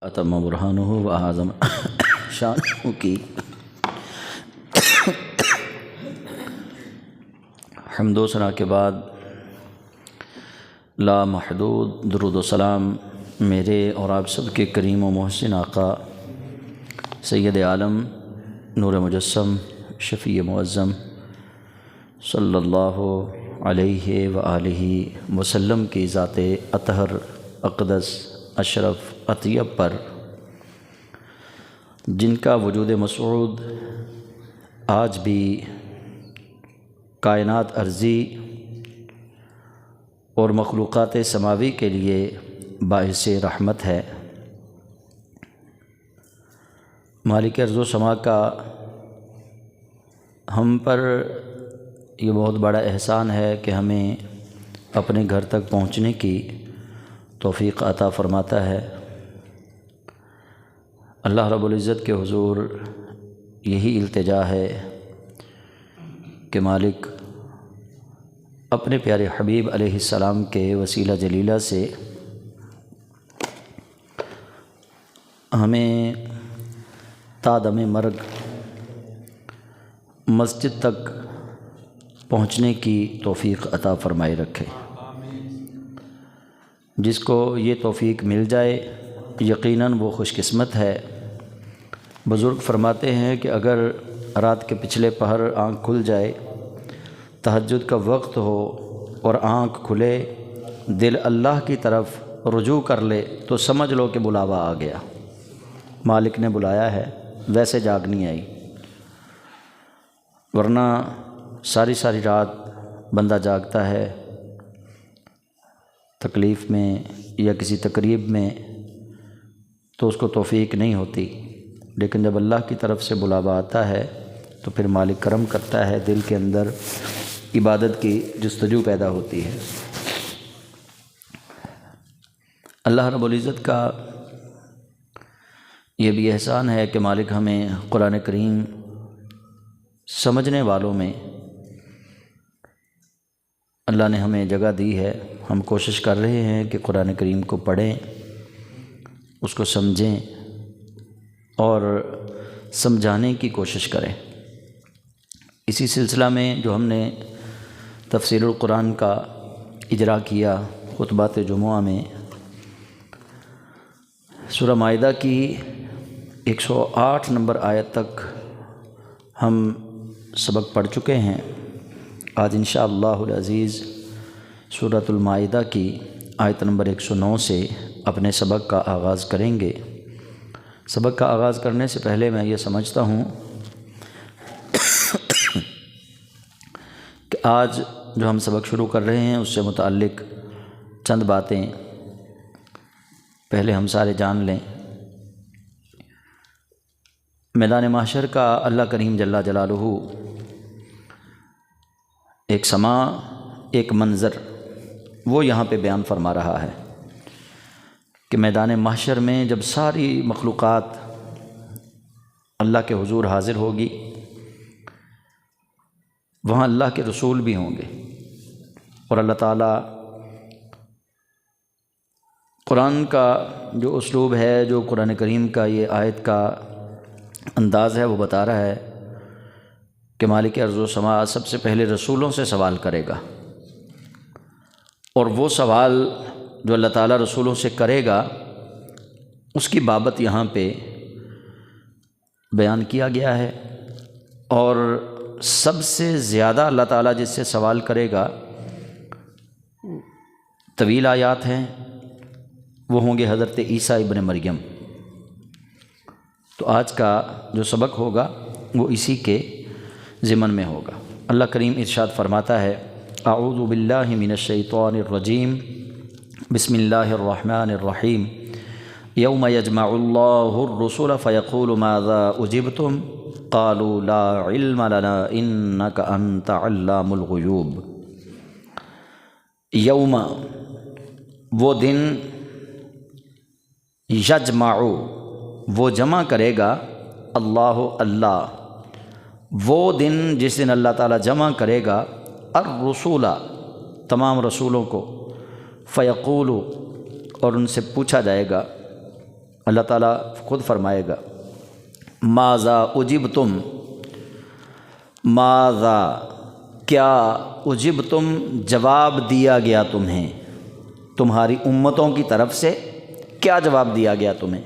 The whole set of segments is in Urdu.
اتم برہانہ و اعظم شانہ کی حمد و ثنا کے بعد لامحدود درود و سلام میرے اور آپ سب کے کریم و محسن آقا سید عالم نور مجسم شفیع معظم صلی اللہ علیہ وآلہ وسلم کی ذات اطہر اقدس اشرف اطیب پر، جن کا وجود مسعود آج بھی کائنات ارضی اور مخلوقات سماوی کے لیے باعث رحمت ہے۔ مالک ارض و سما کا ہم پر یہ بہت بڑا احسان ہے کہ ہمیں اپنے گھر تک پہنچنے کی توفیق عطا فرماتا ہے۔ اللہ رب العزت کے حضور یہی التجا ہے کہ مالک اپنے پیارے حبیب علیہ السلام کے وسیلہ جلیلہ سے ہمیں تا دم مرگ مسجد تک پہنچنے کی توفیق عطا فرمائے رکھے۔ جس کو یہ توفیق مل جائے یقیناً وہ خوش قسمت ہے۔ بزرگ فرماتے ہیں کہ اگر رات کے پچھلے پہر آنکھ کھل جائے، تہجد کا وقت ہو اور آنکھ کھلے، دل اللہ کی طرف رجوع کر لے تو سمجھ لو کہ بلاوا آ گیا، مالک نے بلایا ہے، ویسے جاگ نہیں آئی۔ ورنہ ساری ساری رات بندہ جاگتا ہے تکلیف میں یا کسی تقریب میں تو اس کو توفیق نہیں ہوتی، لیکن جب اللہ کی طرف سے بلاوا آتا ہے تو پھر مالک کرم کرتا ہے، دل کے اندر عبادت کی جستجو پیدا ہوتی ہے۔ اللہ رب العزت کا یہ بھی احسان ہے کہ مالک ہمیں قرآن کریم سمجھنے والوں میں اللہ نے ہمیں جگہ دی ہے۔ ہم کوشش کر رہے ہیں کہ قرآن کریم کو پڑھیں، اس کو سمجھیں اور سمجھانے کی کوشش کریں۔ اسی سلسلہ میں جو ہم نے تفسیر القرآن کا اجرا کیا خطبات جمعہ میں، سورہ مائدہ کی 108 نمبر آیت تک ہم سبق پڑھ چکے ہیں۔ آج انشاءاللہ العزیز سورۃ المائدہ کی آیت نمبر 109 سے اپنے سبق کا آغاز کریں گے۔ سبق کا آغاز کرنے سے پہلے میں یہ سمجھتا ہوں کہ آج جو ہم سبق شروع کر رہے ہیں اس سے متعلق چند باتیں پہلے ہم سارے جان لیں۔ میدان محشر کا اللہ کریم جل جلالہ ایک سما، ایک منظر وہ یہاں پہ بیان فرما رہا ہے کہ میدان محشر میں جب ساری مخلوقات اللہ کے حضور حاضر ہوگی، وہاں اللہ کے رسول بھی ہوں گے، اور اللہ تعالیٰ قرآن کا جو اسلوب ہے، جو قرآن کریم کا یہ آیت کا انداز ہے، وہ بتا رہا ہے کہ مالک ارض و سما سب سے پہلے رسولوں سے سوال کرے گا، اور وہ سوال جو اللہ تعالیٰ رسولوں سے کرے گا اس کی بابت یہاں پہ بیان کیا گیا ہے۔ اور سب سے زیادہ اللہ تعالیٰ جس سے سوال کرے گا طویل آیات ہیں، وہ ہوں گے حضرت عیسیٰ ابن مریم۔ تو آج کا جو سبق ہوگا وہ اسی کے ضمن میں ہوگا۔ اللہ کریم ارشاد فرماتا ہے، اعوذ باللہ من الشیطان الرجیم، بسم اللہ الرحمن الرحیم، یوم یجمع اللہ الرسل فیقول ماذا اجبتم قالوا لا علم لنا انک انت علام الغیوب۔ یوم وہ دن، یجمع وہ جمع کرے گا، اللہ وہ دن جس دن اللہ تعالیٰ جمع کرے گا الرسول تمام رسولوں کو، فیقول اور ان سے پوچھا جائے گا اللہ تعالیٰ خود فرمائے گا ماذا اجبتم، ماذا کیا، اجبتم جواب دیا گیا تمہیں، تمہاری امتوں کی طرف سے کیا جواب دیا گیا تمہیں۔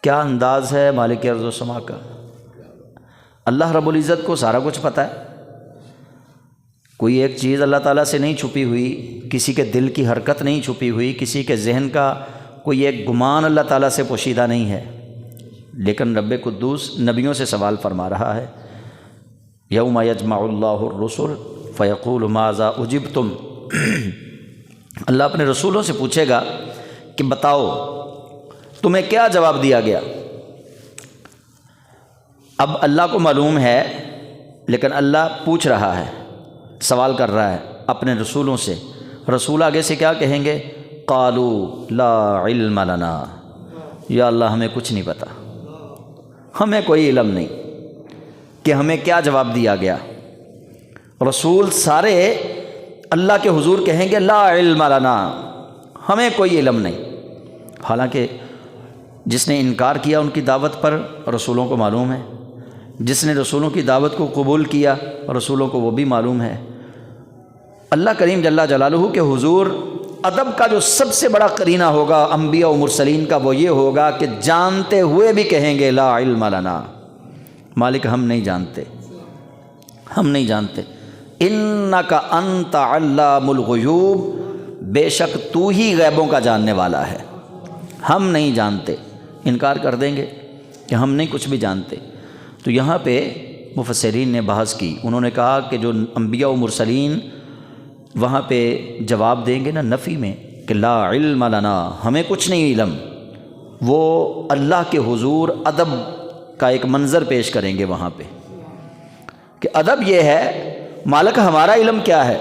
کیا انداز ہے مالک ارض و سما کا۔ اللہ رب العزت کو سارا کچھ پتہ ہے، کوئی ایک چیز اللہ تعالیٰ سے نہیں چھپی ہوئی، کسی کے دل کی حرکت نہیں چھپی ہوئی، کسی کے ذہن کا کوئی ایک گمان اللہ تعالیٰ سے پوشیدہ نہیں ہے۔ لیکن رب قدوس نبیوں سے سوال فرما رہا ہے، یوم یجمع اللہ الرسل فیقول ماذا اجبتم۔ اللہ اپنے رسولوں سے پوچھے گا کہ بتاؤ تمہیں کیا جواب دیا گیا۔ اب اللہ کو معلوم ہے، لیکن اللہ پوچھ رہا ہے، سوال کر رہا ہے اپنے رسولوں سے۔ رسول آگے سے کیا کہیں گے؟ قالوا لا علم لنا، یا اللہ ہمیں کچھ نہیں پتہ، ہمیں کوئی علم نہیں کہ ہمیں کیا جواب دیا گیا۔ رسول سارے اللہ کے حضور کہیں گے لا علم لنا، ہمیں کوئی علم نہیں۔ حالانکہ جس نے انکار کیا ان کی دعوت پر رسولوں کو معلوم ہے، جس نے رسولوں کی دعوت کو قبول کیا رسولوں کو وہ بھی معلوم ہے۔ اللہ کریم جل جلالہ کے حضور ادب کا جو سب سے بڑا قرینہ ہوگا انبیاء و مرسلین کا، وہ یہ ہوگا کہ جانتے ہوئے بھی کہیں گے لا علم لنا، مالک ہم نہیں جانتے، ہم نہیں جانتے۔ انک انت علام الغیوب، بے شک تو ہی غیبوں کا جاننے والا ہے، ہم نہیں جانتے۔ انکار کر دیں گے کہ ہم نہیں کچھ بھی جانتے۔ تو یہاں پہ مفسرین نے بحث کی، انہوں نے کہا کہ جو انبیاء و مرسلین وہاں پہ جواب دیں گے نا نفی میں کہ لا علم لنا، ہمیں کچھ نہیں علم، وہ اللہ کے حضور ادب کا ایک منظر پیش کریں گے وہاں پہ کہ ادب یہ ہے مالک ہمارا علم کیا ہے۔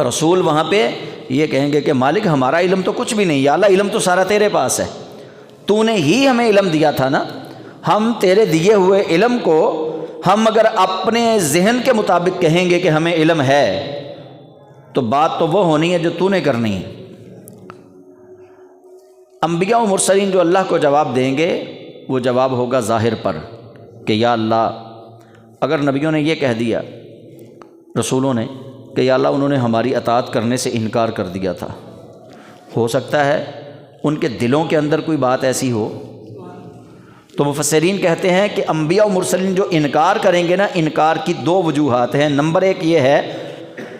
رسول وہاں پہ یہ کہیں گے کہ مالک ہمارا علم تو کچھ بھی نہیں، یا اللہ علم تو سارا تیرے پاس ہے، تو نے ہی ہمیں علم دیا تھا نا، ہم تیرے دیے ہوئے علم کو ہم اگر اپنے ذہن کے مطابق کہیں گے کہ ہمیں علم ہے تو بات تو وہ ہونی ہے جو تو نے کرنی ہے۔ انبیاء و مرسلین جو اللہ کو جواب دیں گے وہ جواب ہوگا ظاہر پر کہ یا اللہ، اگر نبیوں نے یہ کہہ دیا رسولوں نے کہ یا اللہ انہوں نے ہماری اطاعت کرنے سے انکار کر دیا تھا، ہو سکتا ہے ان کے دلوں کے اندر کوئی بات ایسی ہو، تو مفسرین کہتے ہیں کہ انبیاء و مرسلین جو انکار کریں گے نا، انکار کی دو وجوہات ہیں۔ نمبر ایک یہ ہے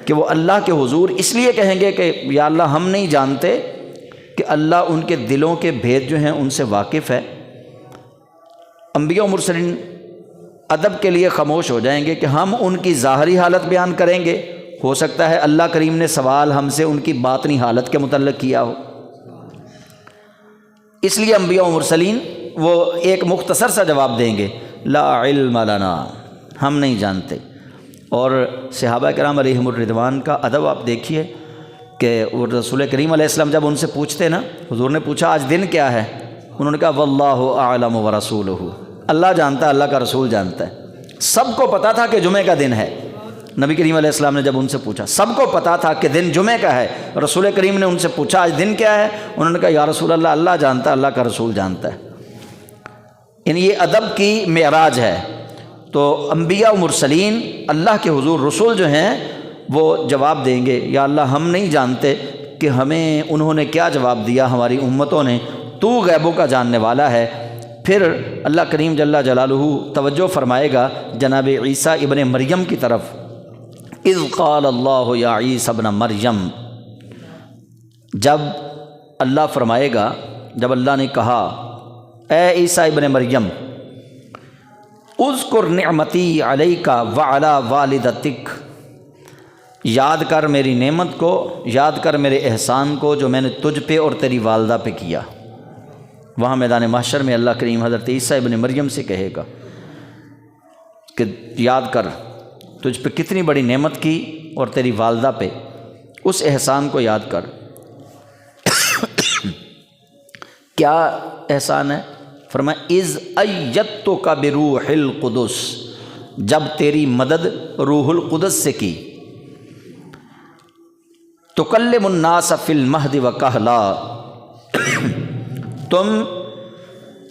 کہ وہ اللہ کے حضور اس لیے کہیں گے کہ یا اللہ ہم نہیں جانتے، کہ اللہ ان کے دلوں کے بھید جو ہیں ان سے واقف ہے۔ انبیاء و مرسلین ادب کے لیے خاموش ہو جائیں گے کہ ہم ان کی ظاہری حالت بیان کریں گے، ہو سکتا ہے اللہ کریم نے سوال ہم سے ان کی باطنی حالت کے متعلق کیا ہو۔ اس لیے انبیاء و مرسلین وہ ایک مختصر سا جواب دیں گے لا علم لنا، ہم نہیں جانتے۔ اور صحابہ کرام علیہم الرضوان کا ادب آپ دیکھیے کہ وہ رسول کریم علیہ السلام جب ان سے پوچھتے نا، حضور نے پوچھا آج دن کیا ہے، انہوں نے کہا واللہ اعلم ورسولہ، اللہ جانتا ہے، اللہ کا رسول جانتا ہے۔ سب کو پتہ تھا کہ جمعہ کا دن ہے، نبی کریم علیہ السلام نے جب ان سے پوچھا سب کو پتہ تھا کہ دن جمعہ کا ہے، رسول کریم نے ان سے پوچھا آج دن کیا ہے، انہوں نے کہا یا رسول اللہ، اللہ جانتا ہے، اللہ کا رسول جانتا ہے۔ یعنی یہ ادب کی معراج ہے۔ تو انبیاء و مرسلین اللہ کے حضور رسول جو ہیں وہ جواب دیں گے یا اللہ ہم نہیں جانتے کہ ہمیں انہوں نے کیا جواب دیا ہماری امتوں نے، تو غیبوں کا جاننے والا ہے۔ پھر اللہ کریم جل جلالہ توجہ فرمائے گا جناب عیسیٰ ابن مریم کی طرف، اذ قال اللہ یا عیسیٰ ابن مریم، جب اللہ فرمائے گا، جب اللہ نے کہا اے عیسیٰ ابن مریم، اذکر نعمتی علیک وعلی والدتک، یاد کر میری نعمت کو، یاد کر میرے احسان کو جو میں نے تجھ پہ اور تیری والدہ پہ کیا۔ وہاں میدان محشر میں اللہ کریم حضرت عیسیٰ ابن مریم سے کہے گا کہ یاد کر تجھ پہ کتنی بڑی نعمت کی اور تیری والدہ پہ، اس احسان کو یاد کر۔ کیا احسان ہے؟ فرمایا اذ ایدتک بروح القدس، جب تیری مدد روح القدس سے کی، تکلم الناس فی المہد وکہلا،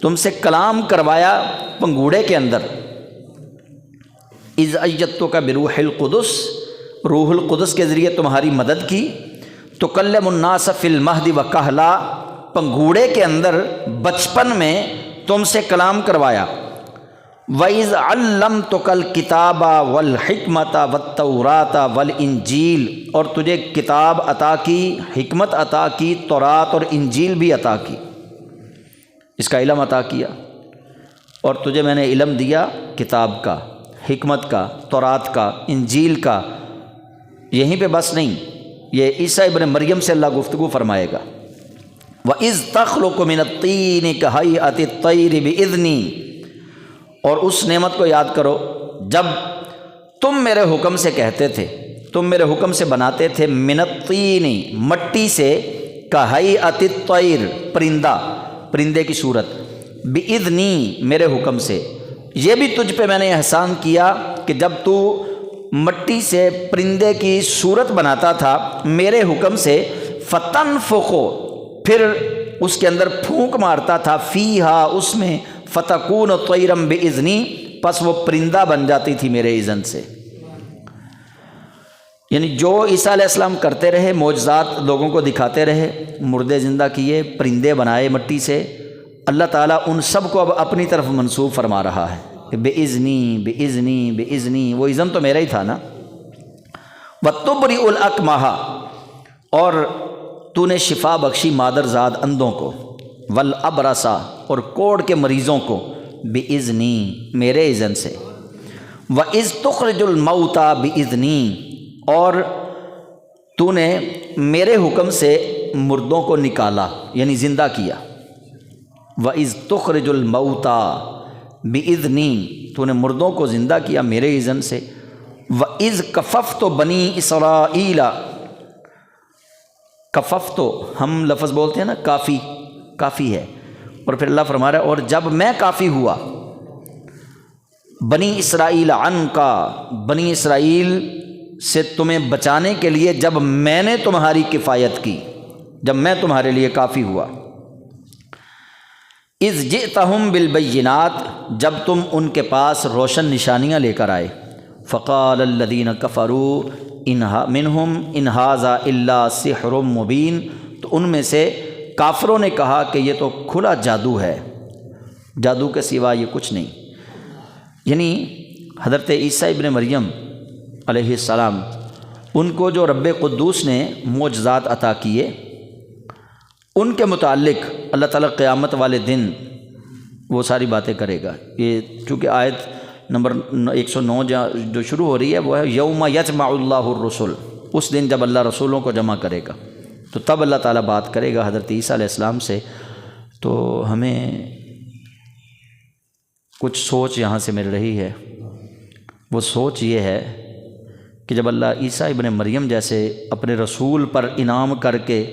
تم سے کلام کروایا پنگوڑے کے اندر، اذ ایدتک بروح القدس، روح القدس کے ذریعے تمہاری مدد کی، تکلم الناس فی المہد وکہلا، پنگوڑے کے اندر بچپن میں تم سے کلام کروایا، وَإِذْ عَلَّمْتُكَ الْكِتَابَ وَالْحِكْمَةَ وَالتَّوْرَاةَ وَالْإِنْجِيلَ، اور تجھے کتاب عطا کی، حکمت عطا کی، تورات اور انجیل بھی عطا کی، اس کا علم عطا کیا، اور تجھے میں نے علم دیا کتاب کا، حکمت کا، تورات کا، انجیل کا۔ یہیں پہ بس نہیں، یہ عیسیٰ ابن مریم سے اللہ گفتگو فرمائے گا، وَإِذْ تَخْلُقُ مِنَ الطِّينِ كَهَيْئَةِ الطَّيْرِ بِإِذْنِي، اور اس نعمت کو یاد کرو جب تم میرے حکم سے کہتے تھے، تم میرے حکم سے بناتے تھے، من الطین، مٹی سے، کہیئۃ الطیر، پرندے کی صورت، باذنی، میرے حکم سے۔ یہ بھی تجھ پہ میں نے احسان کیا کہ جب تو مٹی سے پرندے کی صورت بناتا تھا میرے حکم سے، فتنفخو، پھر اس کے اندر پھونک مارتا تھا، فیہا، اس میں، فتکون طیرا باذنی، پس وہ پرندہ بن جاتی تھی میرے اذن سے۔ یعنی جو عیسیٰ علیہ السلام کرتے رہے، معجزات لوگوں کو دکھاتے رہے، مردے زندہ کیے، پرندے بنائے مٹی سے، اللہ تعالیٰ ان سب کو اب اپنی طرف منسوب فرما رہا ہے کہ باذنی باذنی باذنی، وہ اذن تو میرا ہی تھا نا۔ وَتُبْرِئُ الْأَكْمَحَ، اور تو نے شفا بخشی مادرزاد اندھوں کو، والابرص، اور کوڑ کے مریضوں کو، باذنی، میرے اذن سے، وَإِذْ تُخْرِجُ الْمَوْتَى بِإِذْنِي، اور تو نے میرے حکم سے مردوں کو نکالا، یعنی زندہ کیا، وَإِذْ تُخْرِجُ الْمَوْتَى بِإِذْنِي، تو نے مردوں کو زندہ کیا میرے اذن سے، وَإِذْ كَفَفْتُ بَنِي إِسْرَائِيلَ، کفف تو ہم لفظ بولتے ہیں نا، کافی ہے، اور پھر اللہ فرما رہا ہے اور جب میں کافی ہوا بنی اسرائیل عنکا، بنی اسرائیل سے تمہیں بچانے کے لیے، جب میں نے تمہاری کفایت کی، جب میں تمہارے لیے کافی ہوا، اذ جئتہم بالبینات، جب تم ان کے پاس روشن نشانیاں لے کر آئے، فقال الذین کفروا منہم ان ھذا الا سحر مبین، تو ان میں سے کافروں نے کہا کہ یہ تو کھلا جادو ہے، جادو کے سوا یہ کچھ نہیں۔ یعنی حضرت عیسیٰ ابن مریم علیہ السلام، ان کو جو رب قدوس نے معجزات عطا کیے، ان کے متعلق اللہ تعالیٰ قیامت والے دن وہ ساری باتیں کرے گا۔ یہ چونکہ آیت نمبر 109 جو شروع ہو رہی ہے وہ ہے یوم یجمع اللہ الرسل، اس دن جب اللہ رسولوں کو جمع کرے گا، تو تب اللہ تعالیٰ بات کرے گا حضرت عیسیٰ علیہ السلام سے۔ تو ہمیں کچھ سوچ یہاں سے مل رہی ہے، وہ سوچ یہ ہے کہ جب اللہ عیسیٰ ابن مریم جیسے اپنے رسول پر انعام کر کے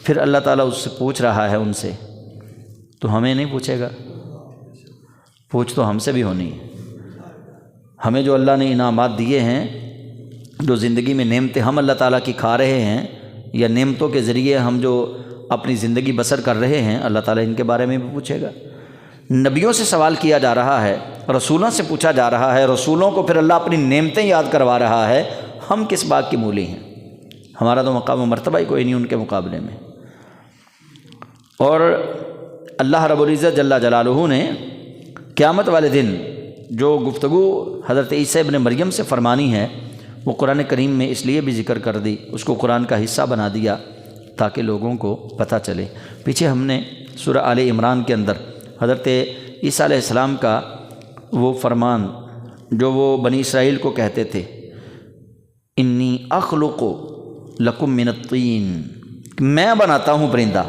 پھر اللہ تعالیٰ اس سے پوچھ رہا ہے ان سے، تو ہمیں نہیں پوچھے گا؟ پوچھ تو ہم سے بھی ہونی ہے۔ ہمیں جو اللہ نے انعامات دیے ہیں، جو زندگی میں نعمتیں ہم اللہ تعالیٰ کی کھا رہے ہیں، یا نعمتوں کے ذریعے ہم جو اپنی زندگی بسر کر رہے ہیں، اللہ تعالیٰ ان کے بارے میں بھی پوچھے گا۔ نبیوں سے سوال کیا جا رہا ہے، رسولوں سے پوچھا جا رہا ہے، رسولوں کو پھر اللہ اپنی نعمتیں یاد کروا رہا ہے۔ ہم کس بات کی مولی ہیں؟ ہمارا تو مقام و مرتبہ ہی کوئی نہیں ان کے مقابلے میں۔ اور اللہ رب العزت جل جلالہ نے قیامت والے دن جو گفتگو حضرت عیسیٰ ابن مریم سے فرمانی ہے، وہ قرآن کریم میں اس لیے بھی ذکر کر دی، اس کو قرآن کا حصہ بنا دیا تاکہ لوگوں کو پتہ چلے۔ پیچھے ہم نے سورہ آل عمران کے اندر حضرت عیسیٰ علیہ السلام کا وہ فرمان جو وہ بنی اسرائیل کو کہتے تھے، انی اخلق لکم من الطین، میں بناتا ہوں پرندہ،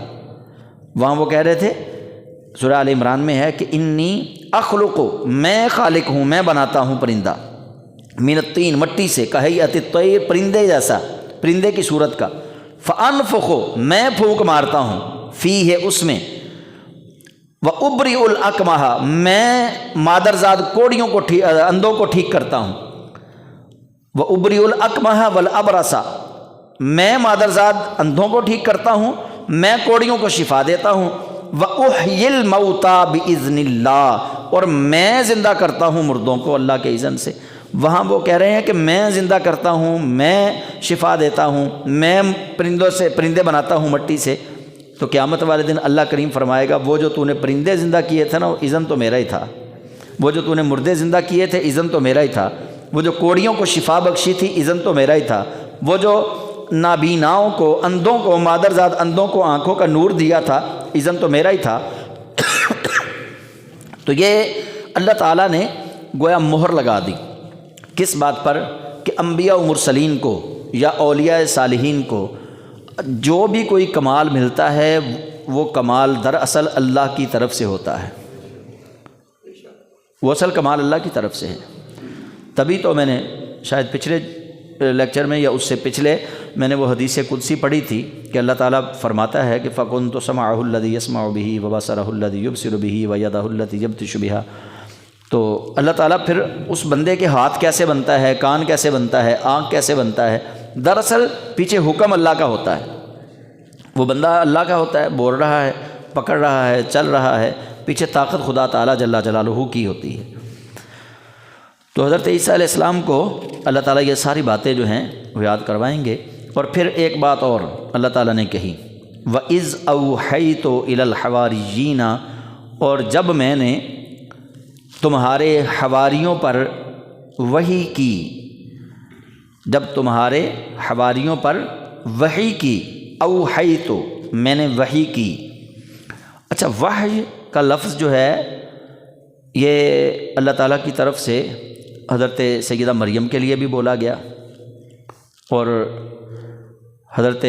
وہاں وہ کہہ رہے تھے، سورہ آل عمران میں ہے کہ انی اخلق، میں خالق ہوں، میں بناتا ہوں پرندہ، من الطین، مٹی سے، کہیئۃ الطیر، پرندے جیسا، پرندے کی صورت کا، فانفخ، میں پھونک مارتا ہوں، فیہ، اس میں، وابرئ الاکمہ، میں مادرزاد کوڑیوں کو اندھوں کو ٹھیک کرتا ہوں، وابرئ الاکمہ والابرص، میں مادرزاد اندھوں کو ٹھیک کرتا ہوں، میں کوڑیوں کو شفا دیتا ہوں، وَأُحْيِي الْمَوْتَى بِإِذْنِ اللَّهِ، اور میں زندہ کرتا ہوں مردوں کو اللہ کے اذن سے۔ وہاں وہ کہہ رہے ہیں کہ میں زندہ کرتا ہوں، میں شفا دیتا ہوں، میں پرندے بناتا ہوں مٹی سے۔ تو قیامت والے دن اللہ کریم فرمائے گا وہ جو تو نے پرندے زندہ کیے تھے نا، وہ اذن تو میرا ہی تھا، وہ جو تو نے مردے زندہ کیے تھے اذن تو میرا ہی تھا، وہ جو کوڑیوں کو شفا بخشی تھی اذن تو میرا ہی تھا، وہ جو نابیناؤں کو، اندھوں کو، مادرزاد اندھوں کو آنکھوں کا نور دیا تھا اذن تو میرا ہی تھا۔ تو یہ اللہ تعالیٰ نے گویا مہر لگا دی کس بات پر؟ کہ انبیاء و مرسلین کو یا اولیاء صالحین کو جو بھی کوئی کمال ملتا ہے وہ کمال دراصل اللہ کی طرف سے ہوتا ہے، وہ اصل کمال اللہ کی طرف سے ہے۔ تبھی تو میں نے شاید پچھلے لیکچر میں یا اس سے پچھلے میں نے وہ حدیث قدسی پڑھی تھی کہ اللہ تعالیٰ فرماتا ہے کہ فَكُنْتُ سَمْعَهُ الَّذِي يَسْمَعُ بِهِ وَبَصَرَهُ الَّذِي يُبْصِرُ بِهِ وَيَدَهُ الَّتِي يَبْطِشُ بِهَا۔ تو اللہ تعالیٰ پھر اس بندے کے ہاتھ کیسے بنتا ہے، کان کیسے بنتا ہے، آنکھ کیسے بنتا ہے، دراصل پیچھے حکم اللہ کا ہوتا ہے، وہ بندہ اللہ کا ہوتا ہے، بول رہا ہے، پکڑ رہا ہے، چل رہا ہے، پیچھے طاقت خدا تعالیٰ جل جلالہ کی ہوتی ہے۔ تو حضرت عیسیٰ علیہ السلام کو اللہ تعالیٰ یہ ساری باتیں جو ہیں وہ یاد کروائیں گے۔ اور پھر ایک بات اور اللہ تعالیٰ نے کہی، وَإِذْ أَوْحَيْتُ إِلَى الْحَوَارِيِّينَ، اور جب میں نے تمہارے حواریوں پر وحی کی، جب تمہارے حواریوں پر وحی کی، اوحیت، میں نے وحی کی۔ اچھا، وحی کا لفظ جو ہے یہ اللہ تعالیٰ کی طرف سے حضرت سیدہ مریم کے لیے بھی بولا گیا، اور حضرت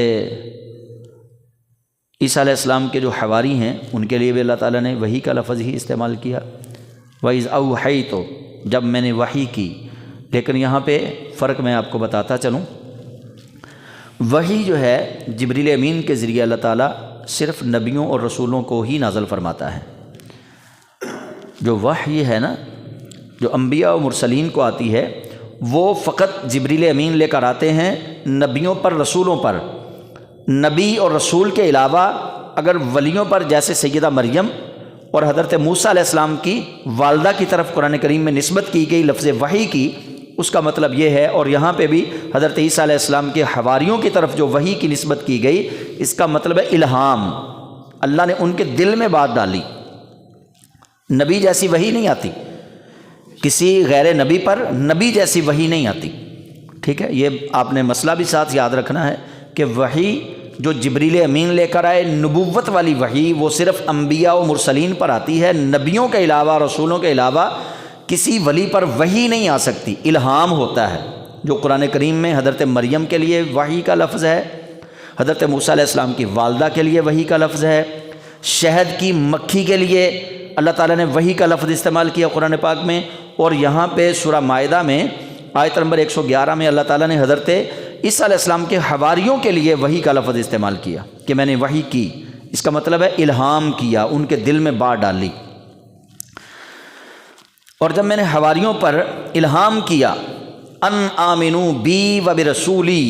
عیسیٰ علیہ السلام کے جو حواری ہیں ان کے لیے بھی اللہ تعالیٰ نے وحی کا لفظ ہی استعمال کیا، وَإِذْ أَوْحَيْتُ، جب میں نے وحی کی۔ لیکن یہاں پہ فرق میں آپ کو بتاتا چلوں، وحی جو ہے جبریل امین کے ذریعے اللہ تعالیٰ صرف نبیوں اور رسولوں کو ہی نازل فرماتا ہے۔ جو وحی ہے نا، جو انبیاء و مرسلین کو آتی ہے، وہ فقط جبریل امین لے کر آتے ہیں نبیوں پر، رسولوں پر۔ نبی اور رسول کے علاوہ اگر ولیوں پر، جیسے سیدہ مریم اور حضرت موسیٰ علیہ السلام کی والدہ کی طرف قرآن کریم میں نسبت کی گئی لفظ وحی کی، اس کا مطلب یہ ہے، اور یہاں پہ بھی حضرت عیسیٰ علیہ السلام کے حواریوں کی طرف جو وحی کی نسبت کی گئی، اس کا مطلب ہے الہام، اللہ نے ان کے دل میں بات ڈالی۔ نبی جیسی وحی نہیں آتی کسی غیر نبی پر، نبی جیسی وحی نہیں آتی، ٹھیک ہے؟ یہ آپ نے مسئلہ بھی ساتھ یاد رکھنا ہے کہ وحی جو جبریل امین لے کر آئے، نبوت والی وحی، وہ صرف انبیاء و مرسلین پر آتی ہے، نبیوں کے علاوہ، رسولوں کے علاوہ کسی ولی پر وحی نہیں آ سکتی، الہام ہوتا ہے۔ جو قرآن کریم میں حضرت مریم کے لیے وحی کا لفظ ہے، حضرت موسیٰ علیہ السلام کی والدہ کے لیے وحی کا لفظ ہے، شہد کی مکھی کے لیے اللہ تعالیٰ نے وحی کا لفظ استعمال کیا قرآن پاک میں، اور یہاں پہ سورہ مائدہ میں آیت نمبر 111 میں اللہ تعالیٰ نے حضرت عیسیٰ علیہ السلام کے حواریوں کے لیے وحی کا لفظ استعمال کیا کہ میں نے وحی کی، اس کا مطلب ہے الہام کیا، ان کے دل میں بات ڈالی۔ اور جب میں نے حواریوں پر الہام کیا، ان آمنو بی و برسولی،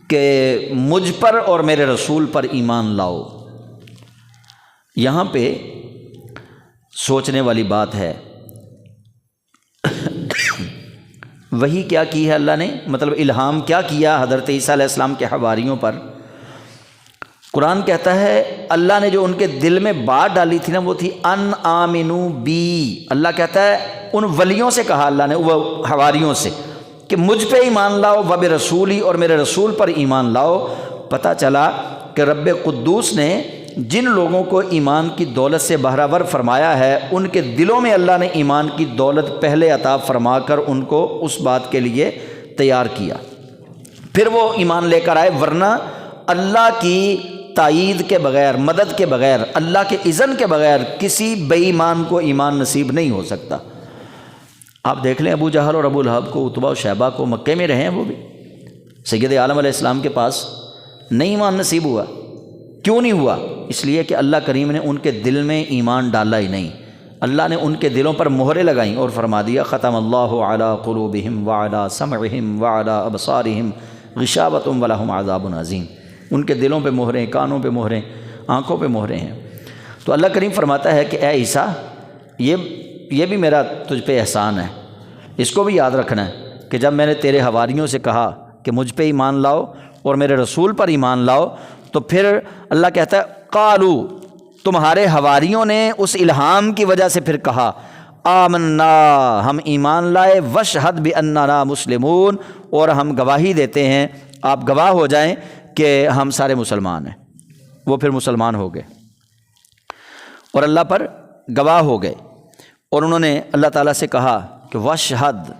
کہ مجھ پر اور میرے رسول پر ایمان لاؤ۔ یہاں پہ سوچنے والی بات ہے، وحی کیا کی ہے اللہ نے، مطلب الہام کیا کیا حضرت عیسیٰ علیہ السلام کے حواریوں پر؟ قرآن کہتا ہے اللہ نے جو ان کے دل میں بات ڈالی تھی نا، وہ تھی ان آمنو بی۔ اللہ کہتا ہے ان ولیوں سے کہا اللہ نے، وہ حواریوں سے، کہ مجھ پہ ایمان لاؤ، و برسولی، اور میرے رسول پر ایمان لاؤ۔ پتہ چلا کہ رب قدوس نے جن لوگوں کو ایمان کی دولت سے بہرہ فرمایا ہے، ان کے دلوں میں اللہ نے ایمان کی دولت پہلے عطا فرما کر ان کو اس بات کے لیے تیار کیا، پھر وہ ایمان لے کر آئے، ورنہ اللہ کی تائید کے بغیر، مدد کے بغیر، اللہ کے اذن کے بغیر کسی بے ایمان کو ایمان نصیب نہیں ہو سکتا۔ آپ دیکھ لیں ابو جہل اور ابو لہب کو، عتبہ و شیبہ کو، مکے میں رہے ہیں وہ بھی، سید عالم علیہ السلام کے پاس نہیں ایمان نصیب ہوا۔ کیوں نہیں ہوا؟ اس لیے کہ اللہ کریم نے ان کے دل میں ایمان ڈالا ہی نہیں، اللہ نے ان کے دلوں پر مہریں لگائیں اور فرما دیا ختم اللہ علی قلوبہم وعلی سمعہم وعلی ابصارہم غشاوۃ ولہم عذاب عظیم۔ ان کے دلوں پہ مہریں، کانوں پہ مہریں، آنکھوں پہ مہریں ہیں۔ تو اللہ کریم فرماتا ہے کہ اے عیسیٰ یہ بھی میرا تجھ پہ احسان ہے، اس کو بھی یاد رکھنا ہے کہ جب میں نے تیرے حواریوں سے کہا کہ مجھ پہ ایمان لاؤ اور میرے رسول پر ایمان لاؤ، تو پھر اللہ کہتا ہے قالو، تمہارے حواریوں نے اس الہام کی وجہ سے پھر کہا آمنا، ہم ایمان لائے، وشہد باننا مسلمون، اور ہم گواہی دیتے ہیں، آپ گواہ ہو جائیں کہ ہم سارے مسلمان ہیں۔ وہ پھر مسلمان ہو گئے اور اللہ پر گواہ ہو گئے، اور انہوں نے اللہ تعالیٰ سے کہا کہ وشہد،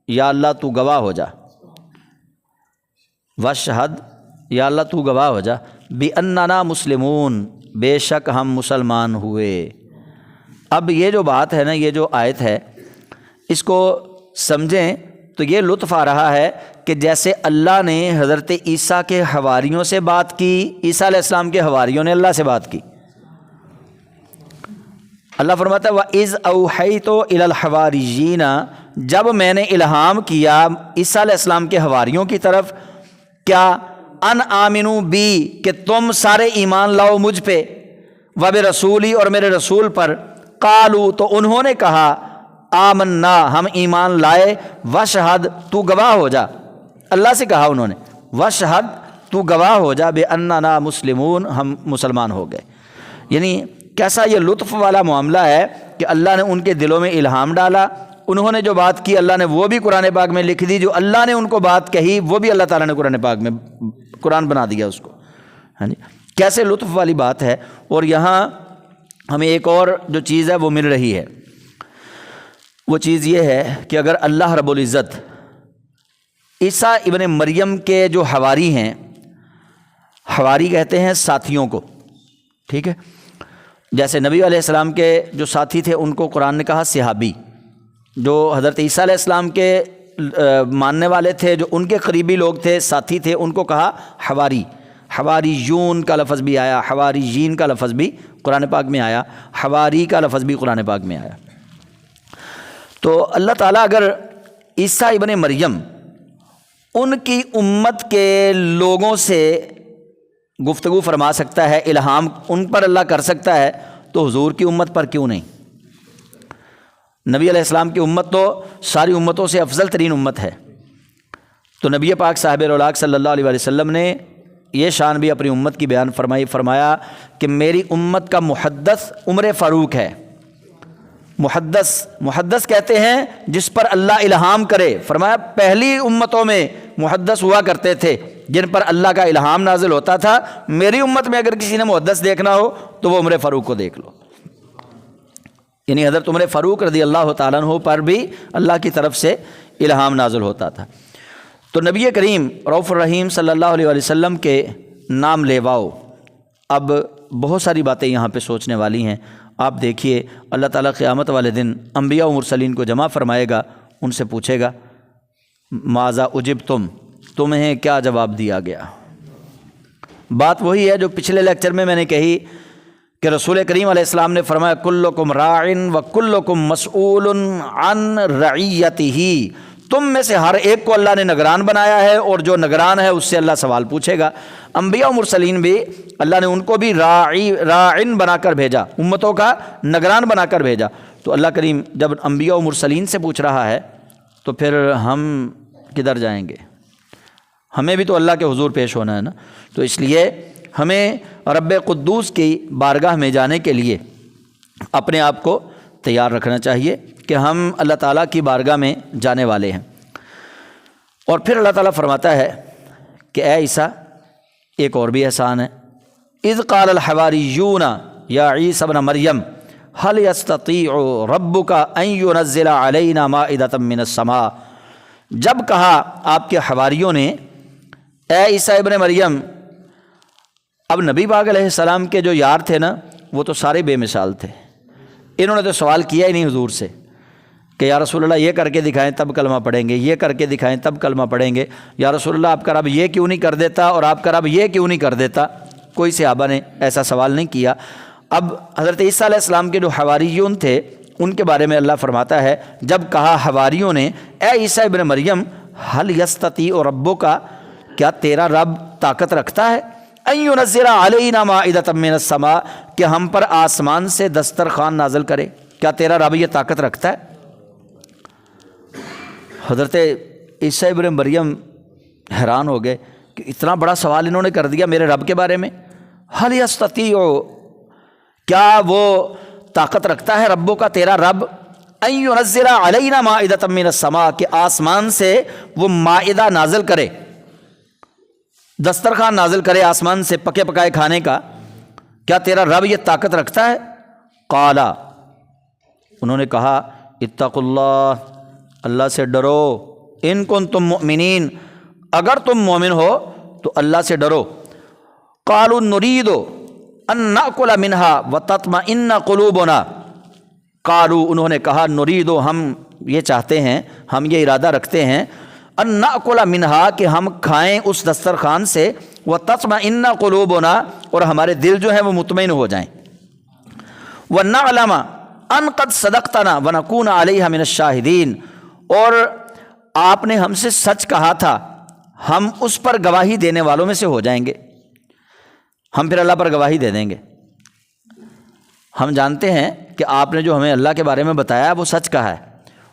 یا اللہ تو گواہ ہو جا، وشہد، یا اللہ تو گواہ ہو جا، باننا مسلمون، بے شک ہم مسلمان ہوئے۔ اب یہ جو بات ہے نا، یہ جو آیت ہے، اس کو سمجھیں تو یہ لطف آ رہا ہے کہ جیسے اللہ نے حضرت عیسیٰ کے حواریوں سے بات کی، عیسیٰ علیہ السلام کے حواریوں نے اللہ سے بات کی۔ اللہ فرماتا ہے وَإِذْ أَوْحَيْتُ إِلَى الْحَوَارِيِّينَ، جب میں نے الہام کیا عیسیٰ علیہ السلام کے حواریوں کی طرف، کیا ان آمنوا بی، کہ تم سارے ایمان لاؤ مجھ پہ، وبرسولی، اور میرے رسول پر، قالو، تو انہوں نے کہا آمنا، ہم ایمان لائے، وشہد، تو گواہ ہو جا، اللہ سے کہا انہوں نے، وشہد، تو گواہ ہو جا، باننا مسلمون، ہم مسلمان ہو گئے۔ یعنی کیسا یہ لطف والا معاملہ ہے کہ اللہ نے ان کے دلوں میں الہام ڈالا، انہوں نے جو بات کی اللہ نے وہ بھی قرآن پاک میں لکھ دی، جو اللہ نے ان کو بات کہی وہ بھی اللہ تعالیٰ نے قرآن پاک میں قرآن بنا دیا اس کو۔ ہاں جی، کیسے لطف والی بات ہے۔ اور یہاں ہمیں ایک اور جو چیز ہے وہ مل رہی ہے، وہ چیز یہ ہے کہ اگر اللہ رب العزت عیسیٰ ابن مریم کے جو حواری ہیں، حواری کہتے ہیں ساتھیوں کو، ٹھیک ہے، جیسے نبی علیہ السلام کے جو ساتھی تھے ان کو قرآن نے کہا صحابی، جو حضرت عیسیٰ علیہ السلام کے ماننے والے تھے، جو ان کے قریبی لوگ تھے، ساتھی تھے، ان کو کہا حواری۔ حواریون کا لفظ بھی آیا، حواریین کا لفظ بھی قرآن پاک میں آیا، حواری کا لفظ بھی قرآن پاک میں آیا۔ تو اللہ تعالیٰ اگر عیسیٰ ابن مریم ان کی امت کے لوگوں سے گفتگو فرما سکتا ہے، الہام ان پر اللہ کر سکتا ہے، تو حضور کی امت پر کیوں نہیں؟ نبی علیہ السلام کی امت تو ساری امتوں سے افضل ترین امت ہے، تو نبی پاک صاحب اولاق صلی اللہ علیہ وسلم نے یہ شان بھی اپنی امت کی بیان فرمایا کہ میری امت کا محدث عمر فاروق ہے۔ محدث کہتے ہیں جس پر اللہ الہام کرے، فرمایا پہلی امتوں میں محدث ہوا کرتے تھے جن پر اللہ کا الہام نازل ہوتا تھا، میری امت میں اگر کسی نے محدث دیکھنا ہو تو وہ عمر فاروق کو دیکھ لو۔ یعنی حضرت عمر فاروق رضی اللہ تعالیٰ عنہ پر بھی اللہ کی طرف سے الہام نازل ہوتا تھا۔ تو نبی کریم رؤوف الرحیم صلی اللہ علیہ وسلم کے نام لیواؤ، اب بہت ساری باتیں یہاں پہ سوچنے والی ہیں۔ آپ دیکھیے اللہ تعالیٰ قیامت والے دن انبیاء و مرسلین کو جمع فرمائے گا، ان سے پوچھے گا ماذا اجبتم، تمہیں کیا جواب دیا گیا؟ بات وہی ہے جو پچھلے لیکچر میں نے کہی کہ رسول کریم علیہ السلام نے فرمایا کلکم راعن و کلکم مسئول عن رعیتہ، تم میں سے ہر ایک کو اللہ نے نگران بنایا ہے، اور جو نگران ہے اس سے اللہ سوال پوچھے گا۔ انبیاء و مرسلین بھی اللہ نے ان کو بھی راعن بنا کر بھیجا، امتوں کا نگران بنا کر بھیجا۔ تو اللہ کریم جب انبیاء و مرسلین سے پوچھ رہا ہے تو پھر ہم کدھر جائیں گے؟ ہمیں بھی تو اللہ کے حضور پیش ہونا ہے نا۔ تو اس لیے ہمیں رب قدوس کی بارگاہ میں جانے کے لیے اپنے آپ کو تیار رکھنا چاہیے کہ ہم اللہ تعالیٰ کی بارگاہ میں جانے والے ہیں۔ اور پھر اللہ تعالیٰ فرماتا ہے کہ اے عیسیٰ، ایک اور بھی احسان ہے، اذ قال الحواریون یا عیسی ابن مریم هل يستطيع ربك ان ينزل علينا مائدة من السماء، جب کہا آپ کے حواریوں نے اے عیسیٰ ابن مریم، اب نبی پاک علیہ السلام کے جو یار تھے نا وہ تو سارے بے مثال تھے، انہوں نے تو سوال کیا ہی نہیں حضور سے کہ یا رسول اللہ یہ کر کے دکھائیں تب کلمہ پڑھیں گے، یہ کر کے دکھائیں تب کلمہ پڑھیں گے، یا رسول اللہ آپ کا رب یہ کیوں نہیں کر دیتا اور آپ کا رب یہ کیوں نہیں کر دیتا، کوئی صحابہ نے ایسا سوال نہیں کیا۔ اب حضرت عیسیٰ علیہ السلام کے جو حواریون تھے ان کے بارے میں اللہ فرماتا ہے جب کہا حواریوں نے اے عیسیٰ ابن مریم هل یستطیع ربک، کیا تیرا رب طاقت رکھتا ہے ان ينزل علینا مائدۃ من السماء کہ ہم پر آسمان سے دسترخوان نازل کرے، کیا تیرا رب یہ طاقت رکھتا ہے؟ حضرت عیسیٰ ابن مریم حیران ہو گئے کہ اتنا بڑا سوال انہوں نے کر دیا میرے رب کے بارے میں۔ هل یستطیع، کیا وہ طاقت رکھتا ہے ربوں کا تیرا رب، ان ينزل علینا مائدۃ من السماء کہ آسمان سے وہ مائدہ نازل کرے، دسترخوان نازل کرے آسمان سے پکے پکائے کھانے کا، کیا تیرا رب یہ طاقت رکھتا ہے؟ قالا، انہوں نے کہا اتقوا اللہ، اللہ سے ڈرو، ان کنتم مؤمنین، اگر تم مومن ہو تو اللہ سے ڈرو۔ قالوا نريد ان ناکل منها وتطمئن قلوبنا، قالوا انہوں نے کہا نريد، ہم یہ چاہتے ہیں، ہم یہ ارادہ رکھتے ہیں، ان ناکل منها کہ ہم کھائیں اس دسترخوان سے، وتطمئن قلوبنا اور ہمارے دل جو ہیں وہ مطمئن ہو جائیں، ونعلم ان قد صدقتنا ونکون علیہا من الشاہدین، اور آپ نے ہم سے سچ کہا تھا، ہم اس پر گواہی دینے والوں میں سے ہو جائیں گے، ہم پھر اللہ پر گواہی دے دیں گے، ہم جانتے ہیں کہ آپ نے جو ہمیں اللہ کے بارے میں بتایا وہ سچ کہا ہے،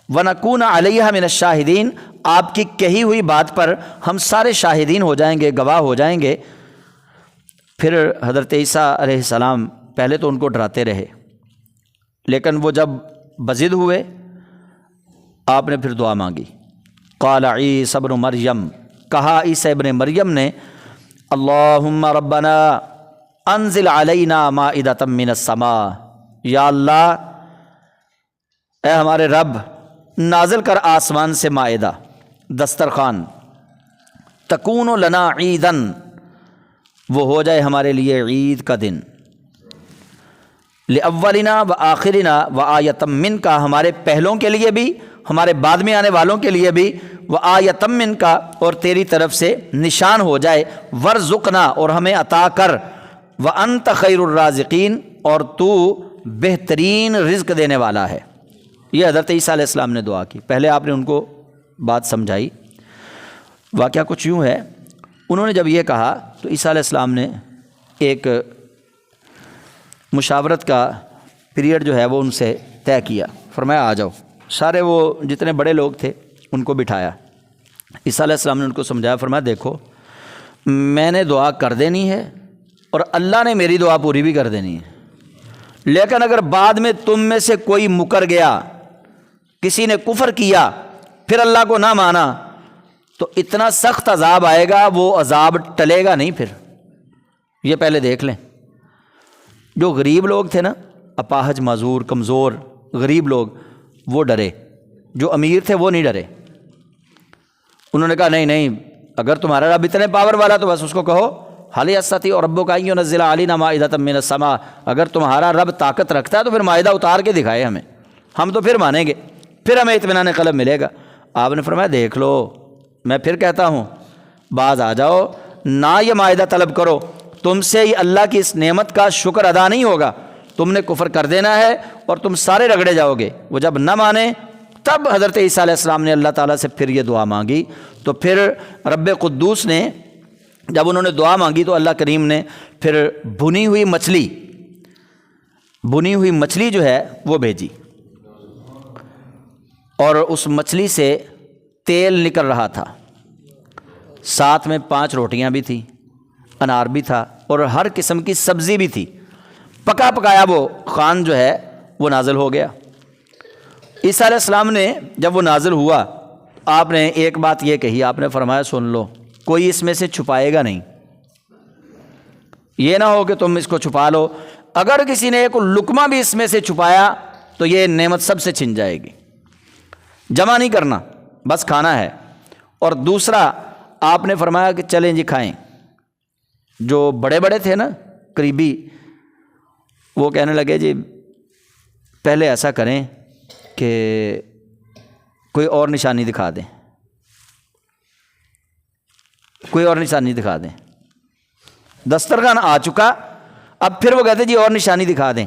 وَنَكُونَ عَلَيْهَا مِنَ الشَّاهِدِينَ، آپ کی کہی ہوئی بات پر ہم سارے شاہدین ہو جائیں گے، گواہ ہو جائیں گے۔ پھر حضرت عیسیٰ علیہ السلام پہلے تو ان کو ڈراتے رہے، لیکن وہ جب بضد ہوئے آپ نے پھر دعا مانگی۔ قال عیسی ابن مریم، کہا عیسی ابن مریم نے، اللہم ربنا انزل علینا مائدۃ من السماء، یا اللہ اے ہمارے رب نازل کر آسمان سے مائدہ، دسترخوان، تکون لنا عیداً، وہ ہو جائے ہمارے لیے عید کا دن، لأولنا و آخرنا و آیۃ منک، ہمارے پہلوں کے لیے بھی، ہمارے بعد میں آنے والوں کے لیے بھی، و آیۃ منک، اور تیری طرف سے نشان ہو جائے، ورزقنا، اور ہمیں عطا کر، وانت خیر الرازقین، اور تو بہترین رزق دینے والا ہے۔ یہ حضرت عیسیٰ علیہ السلام نے دعا کی، پہلے آپ نے ان کو بات سمجھائی۔ واقعہ کچھ یوں ہے، انہوں نے جب یہ کہا تو عیسیٰ علیہ السلام نے ایک مشاورت کا پیریڈ جو ہے وہ ان سے طے کیا، فرمایا آ جاؤ، سارے وہ جتنے بڑے لوگ تھے ان کو بٹھایا۔ عیسیٰ علیہ السلام نے ان کو سمجھایا، فرمایا دیکھو میں نے دعا کر دینی ہے اور اللہ نے میری دعا پوری بھی کر دینی ہے، لیکن اگر بعد میں تم میں سے کوئی مکر گیا، کسی نے کفر کیا، پھر اللہ کو نہ مانا، تو اتنا سخت عذاب آئے گا، وہ عذاب ٹلے گا نہیں۔ پھر یہ پہلے دیکھ لیں، جو غریب لوگ تھے نا، اپاہج، معذور، کمزور غریب لوگ، وہ ڈرے، جو امیر تھے وہ نہیں ڈرے۔ انہوں نے کہا نہیں نہیں، اگر تمہارا رب اتنے پاور والا تو بس اس کو کہو حل یستطیع ربک ان ینزل علینا مائدۃ من السماء، اگر تمہارا رب طاقت رکھتا ہے تو پھر مائدہ اتار کے دکھائے ہمیں، ہم تو پھر مانیں گے، پھر ہمیں اطمینان قلب ملے گا۔ آپ نے فرمایا دیکھ لو، میں پھر کہتا ہوں باز آ جاؤ، نہ یہ مائدہ طلب کرو، تم سے یہ اللہ کی اس نعمت کا شکر ادا نہیں ہوگا، تم نے کفر کر دینا ہے اور تم سارے رگڑے جاؤ گے۔ وہ جب نہ مانے تب حضرت عیسیٰ علیہ السلام نے اللہ تعالیٰ سے پھر یہ دعا مانگی، تو پھر رب قدوس نے جب انہوں نے دعا مانگی تو اللہ کریم نے پھر بھنی ہوئی مچھلی جو ہے وہ بھیجی، اور اس مچھلی سے تیل نکل رہا تھا، ساتھ میں 5 روٹیاں بھی تھیں، انار بھی تھا، اور ہر قسم کی سبزی بھی تھی، پکا پکایا وہ خوان جو ہے وہ نازل ہو گیا۔ عیسیٰ علیہ السلام نے جب وہ نازل ہوا، آپ نے ایک بات یہ کہی، آپ نے فرمایا سن لو، کوئی اس میں سے چھپائے گا نہیں، یہ نہ ہو کہ تم اس کو چھپا لو، اگر کسی نے ایک لقمہ بھی اس میں سے چھپایا تو یہ نعمت سب سے چھن جائے گی، جمع نہیں کرنا، بس کھانا ہے۔ اور دوسرا آپ نے فرمایا کہ چلیں جی کھائیں۔ جو بڑے بڑے تھے نا قریبی، وہ کہنے لگے جی پہلے ایسا کریں کہ کوئی اور نشانی دکھا دیں، کوئی اور نشانی دکھا دیں، دسترخوان آ چکا، اب پھر وہ کہتے جی اور نشانی دکھا دیں۔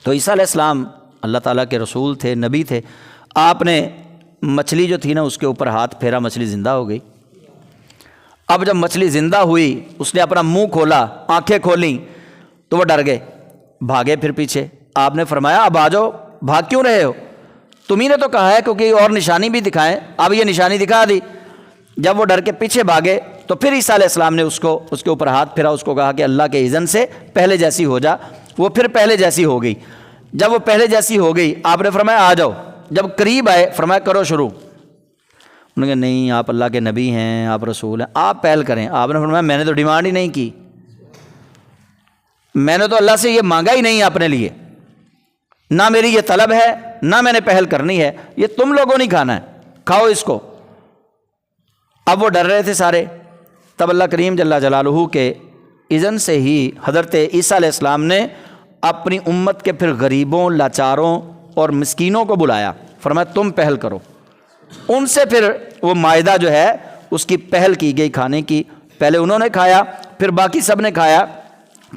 تو عیسیٰ علیہ السلام اللہ تعالیٰ کے رسول تھے، نبی تھے، آپ نے مچھلی جو تھی نا اس کے اوپر ہاتھ پھیرا، مچھلی زندہ ہو گئی۔ اب جب مچھلی زندہ ہوئی، اس نے اپنا منہ کھولا، آنکھیں کھولیں، تو وہ ڈر گئے، بھاگے پھر پیچھے۔ آپ نے فرمایا اب آ جاؤ، بھاگ کیوں رہے ہو؟ تمہیں نے تو کہا ہے کیونکہ اور نشانی بھی دکھائیں، اب یہ نشانی دکھا دی۔ جب وہ ڈر کے پیچھے بھاگے تو پھر عیسیٰ علیہ السلام نے اس کے اوپر ہاتھ پھرا، اس کو کہا کہ اللہ کے اذن سے پہلے جیسی ہو جا۔ وہ پھر پہلے جیسی ہو گئی۔ جب وہ پہلے جیسی ہو گئی، آپ نے فرمایا آ جاؤ۔ جب قریب آئے فرمایا کرو شروع۔ انہوں نے کہا نہیں، آپ اللہ کے نبی ہیں، آپ رسول ہیں، آپ پہل کریں۔ آپ نے فرمایا میں نے تو ڈیمانڈ ہی نہیں کی، میں نے تو اللہ سے یہ مانگا ہی نہیں اپنے لیے، نہ میری یہ طلب ہے، نہ میں نے پہل کرنی ہے، یہ تم لوگوں نہیں کھانا ہے، کھاؤ اس کو۔ اب وہ ڈر رہے تھے سارے۔ تب اللہ کریم جل جلالہ کے اذن سے ہی حضرت عیسیٰ علیہ السلام نے اپنی امت کے پھر غریبوں، لاچاروں اور مسکینوں کو بلایا، فرمایا تم پہل کرو۔ ان سے پھر وہ مائدہ جو ہے اس کی پہل کی گئی کھانے کی۔ پہلے انہوں نے کھایا، پھر باقی سب نے کھایا۔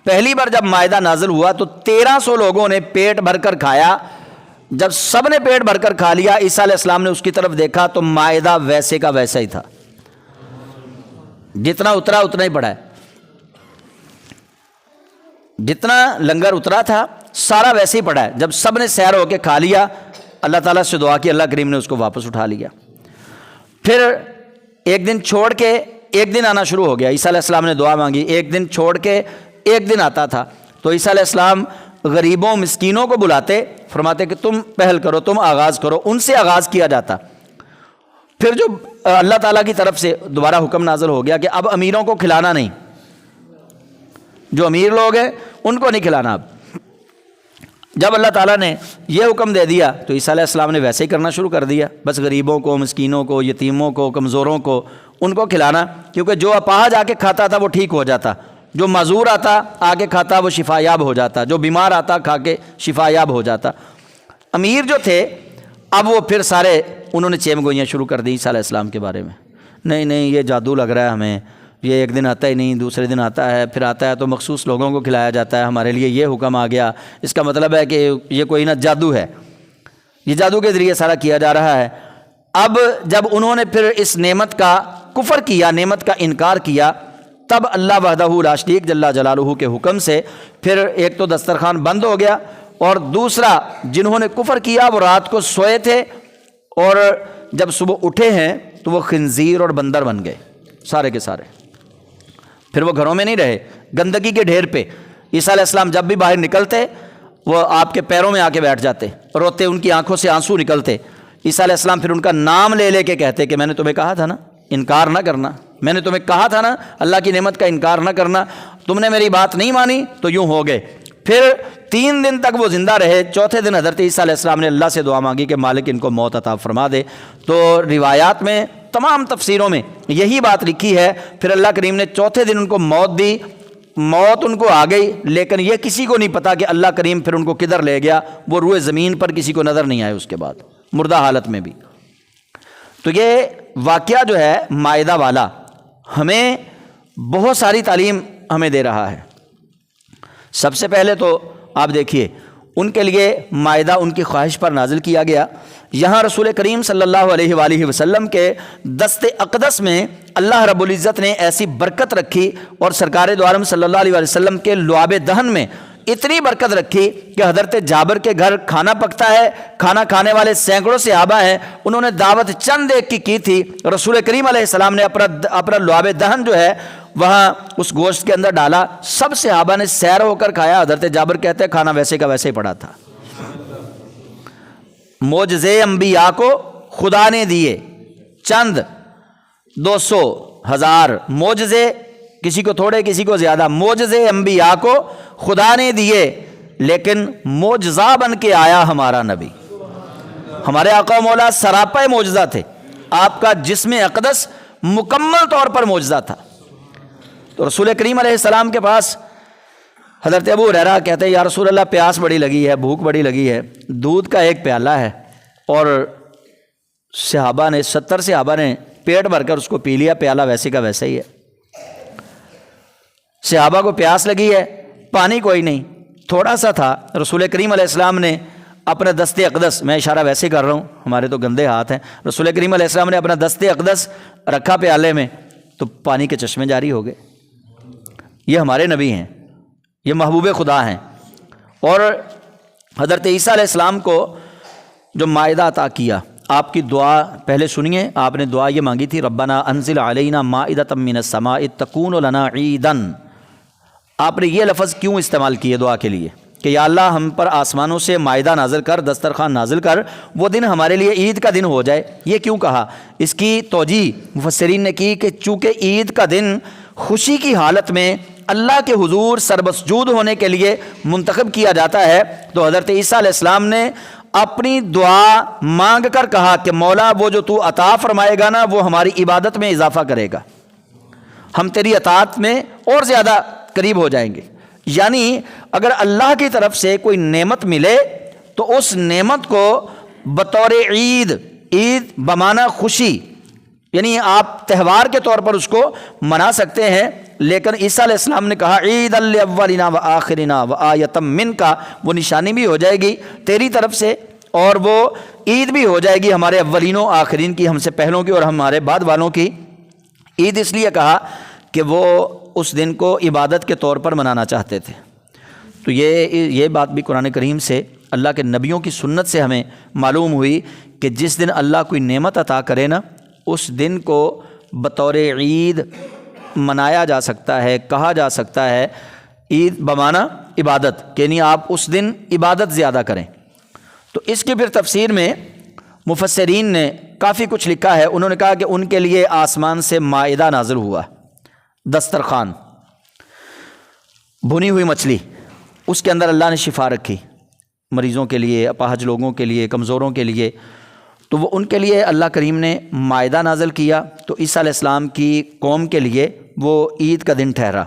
پہلی بار جب مائدہ نازل ہوا تو 1300 لوگوں نے پیٹ بھر کر کھایا۔ جب سب نے پیٹ بھر کر کھا لیا، عیسیٰ علیہ السلام نے اس کی طرف دیکھا تو مائدہ ویسے کا ویسا ہی تھا، جتنا اترا اتنا ہی پڑا ہے، جتنا لنگر اترا تھا سارا ویسے ہی پڑا ہے۔ جب سب نے سیر ہو کے کھا لیا، اللہ تعالیٰ سے دعا کی، اللہ کریم نے اس کو واپس اٹھا لیا۔ پھر ایک دن چھوڑ کے ایک دن آنا شروع ہو گیا۔ عیسیٰ علیہ السلام نے دعا مانگی، ایک دن چھوڑ کے ایک دن آتا تھا۔ تو عیسیٰ علیہ السلام غریبوں مسکینوں کو بلاتے، فرماتے کہ تم پہل کرو، تم آغاز کرو۔ ان سے آغاز کیا جاتا۔ پھر جو اللہ تعالیٰ کی طرف سے دوبارہ حکم نازل ہو گیا کہ اب امیروں کو کھلانا نہیں، جو امیر لوگ ہیں ان کو نہیں کھلانا۔ اب جب اللہ تعالیٰ نے یہ حکم دے دیا تو عیسیٰ علیہ السلام نے ویسے ہی کرنا شروع کر دیا، بس غریبوں کو، مسکینوں کو، یتیموں کو، کمزوروں کو، ان کو کھلانا، کیونکہ جو اپاہج آ کے کھاتا تھا وہ ٹھیک ہو جاتا، جو معذور آتا آ کے کھاتا وہ شفا یاب ہو جاتا، جو بیمار آتا کھا کے شفا یاب ہو جاتا۔ امیر جو تھے اب وہ پھر سارے انہوں نے چیم گوئیاں شروع کر دی عیسیٰ علیہ السلام کے بارے میں، نہیں یہ جادو لگ رہا ہے ہمیں، یہ ایک دن آتا ہی نہیں، دوسرے دن آتا ہے، پھر آتا ہے تو مخصوص لوگوں کو کھلایا جاتا ہے، ہمارے لیے یہ حکم آ گیا، اس کا مطلب ہے کہ یہ کوئی نہ جادو ہے، یہ جادو کے ذریعے سارا کیا جا رہا ہے۔ اب جب انہوں نے پھر اس نعمت کا کفر کیا، نعمت کا انکار کیا، تب اللہ وحدہ لا شریک جل جلالہ کے حکم سے پھر ایک تو دسترخوان بند ہو گیا، اور دوسرا جنہوں نے کفر کیا وہ رات کو سوئے تھے، اور جب صبح اٹھے ہیں تو وہ خنزیر اور بندر بن گئے سارے کے سارے۔ پھر وہ گھروں میں نہیں رہے، گندگی کے ڈھیر پہ۔ عیسیٰ علیہ السلام جب بھی باہر نکلتے وہ آپ کے پیروں میں آ کے بیٹھ جاتے، روتے، ان کی آنکھوں سے آنسو نکلتے۔ عیسیٰ علیہ السلام پھر ان کا نام لے لے کے کہتے کہ میں نے تمہیں کہا تھا نا انکار نہ کرنا، میں نے تمہیں کہا تھا نا اللہ کی نعمت کا انکار نہ کرنا، تم نے میری بات نہیں مانی تو یوں ہو گئے۔ پھر 3 دن تک وہ زندہ رہے۔ چوتھے دن حضرت عیسیٰ علیہ السلام نے اللہ سے دعا مانگی کہ مالک ان کو موت عطا فرما دے۔ تو روایات میں، تمام تفسیروں میں یہی بات لکھی ہے۔ پھر اللہ کریم نے چوتھے دن ان کو موت دی، موت ان کو آ گئی، لیکن یہ کسی کو نہیں پتا کہ اللہ کریم پھر ان کو کدھر لے گیا، وہ روئے زمین پر کسی کو نظر نہیں آئے اس کے بعد، مردہ حالت میں بھی۔ تو یہ واقعہ جو ہے مائدہ والا ہمیں بہت ساری تعلیم ہمیں دے رہا ہے۔ سب سے پہلے تو آپ دیکھیے ان کے لیے مائدہ ان کی خواہش پر نازل کیا گیا۔ یہاں رسول کریم صلی اللہ علیہ وآلہ وسلم کے دست اقدس میں اللہ رب العزت نے ایسی برکت رکھی، اور سرکار دو عالم صلی اللہ علیہ وآلہ وسلم کے لعاب دہن میں اتنی برکت رکھی کہ حضرت جابر کے گھر کھانا پکتا ہے، کھانا کھانے والے سینکڑوں صحابہ ہیں، انہوں نے دعوت چند ایک کی تھی، رسول کریم علیہ السلام نے اپنا لعاب دہن جو ہے وہاں اس گوشت کے اندر ڈالا، سب صحابہ نے سیر ہو کر کھایا۔ حضرت جابر کہتے ہیں کھانا ویسے کا ویسے ہی پڑا تھا۔ معجزے انبیاء کو خدا نے دیے، چند 200 1000 معجزے، کسی کو تھوڑے کسی کو زیادہ، معجزے انبیاء کو خدا نے دیے، لیکن معجزہ بن کے آیا ہمارا نبی۔ ہمارے آقا و مولا سراپا معجزہ تھے، آپ کا جسم اقدس مکمل طور پر معجزہ تھا۔ تو رسول کریم علیہ السلام کے پاس حضرت ابو ہریرہ کہتے ہیں یا رسول اللہ پیاس بڑی لگی ہے، بھوک بڑی لگی ہے، دودھ کا ایک پیالہ ہے، اور صحابہ نے 70 صحابہ نے پیٹ بھر کر اس کو پی لیا، پیالہ ویسے کا ویسا ہی ہے۔ صحابہ کو پیاس لگی ہے، پانی کوئی نہیں، تھوڑا سا تھا۔ رسول کریم علیہ السلام نے اپنا دست اقدس، میں اشارہ ویسے کر رہا ہوں، ہمارے تو گندے ہاتھ ہیں، رسول کریم علیہ السلام نے اپنا دست اقدس رکھا پیالے میں، تو پانی کے چشمے جاری ہو گئے۔ یہ ہمارے نبی ہیں، یہ محبوب خدا ہیں، اور حضرت عیسیٰ علیہ السلام کو جو مائدہ عطا کیا، آپ کی دعا پہلے سنیے، آپ نے دعا یہ مانگی تھی، ربنا انزل علینا مائدۃ من السماء تکون لنا عیدا۔ آپ نے یہ لفظ کیوں استعمال کیے دعا کے لیے کہ یا اللہ ہم پر آسمانوں سے مائدہ نازل کر، دسترخوان نازل کر، وہ دن ہمارے لیے عید کا دن ہو جائے۔ یہ کیوں کہا؟ اس کی توجیہ مفسرین نے کی کہ چونکہ عید کا دن خوشی کی حالت میں اللہ کے حضور سربسجود ہونے کے لیے منتخب کیا جاتا ہے، تو حضرت عیسیٰ علیہ السلام نے اپنی دعا مانگ کر کہا کہ مولا وہ جو تو عطا فرمائے گا نا وہ ہماری عبادت میں اضافہ کرے گا، ہم تیری اطاعت میں اور زیادہ قریب ہو جائیں گے۔ یعنی اگر اللہ کی طرف سے کوئی نعمت ملے تو اس نعمت کو بطور عید بمعنی خوشی، یعنی آپ تہوار کے طور پر اس کو منا سکتے ہیں، لیکن عیسیٰ علیہ السلام نے کہا عید الاولنا و آخرنا و آیۃ منک، وہ نشانی بھی ہو جائے گی تیری طرف سے اور وہ عید بھی ہو جائے گی ہمارے اولین و آخرین کی، ہم سے پہلوں کی اور ہمارے بعد والوں کی۔ عید اس لیے کہا کہ وہ اس دن کو عبادت کے طور پر منانا چاہتے تھے۔ تو یہ بات بھی قرآن کریم سے، اللہ کے نبیوں کی سنت سے ہمیں معلوم ہوئی کہ جس دن اللہ کوئی نعمت عطا کرے نا، اس دن کو بطور عید منایا جا سکتا ہے، کہا جا سکتا ہے عید بمعنی عبادت، کہ یعنی آپ اس دن عبادت زیادہ کریں۔ تو اس کی پھر تفسیر میں مفسرین نے کافی کچھ لکھا ہے۔ انہوں نے کہا کہ ان کے لیے آسمان سے مائدہ نازل ہوا، دسترخوان، بھنی ہوئی مچھلی، اس کے اندر اللہ نے شفا رکھی مریضوں کے لیے، اپاہج لوگوں کے لیے، کمزوروں کے لیے، تو وہ ان کے لیے اللہ کریم نے مائدہ نازل کیا۔ تو عیسیٰ علیہ السلام کی قوم کے لیے وہ عید کا دن ٹھہرا۔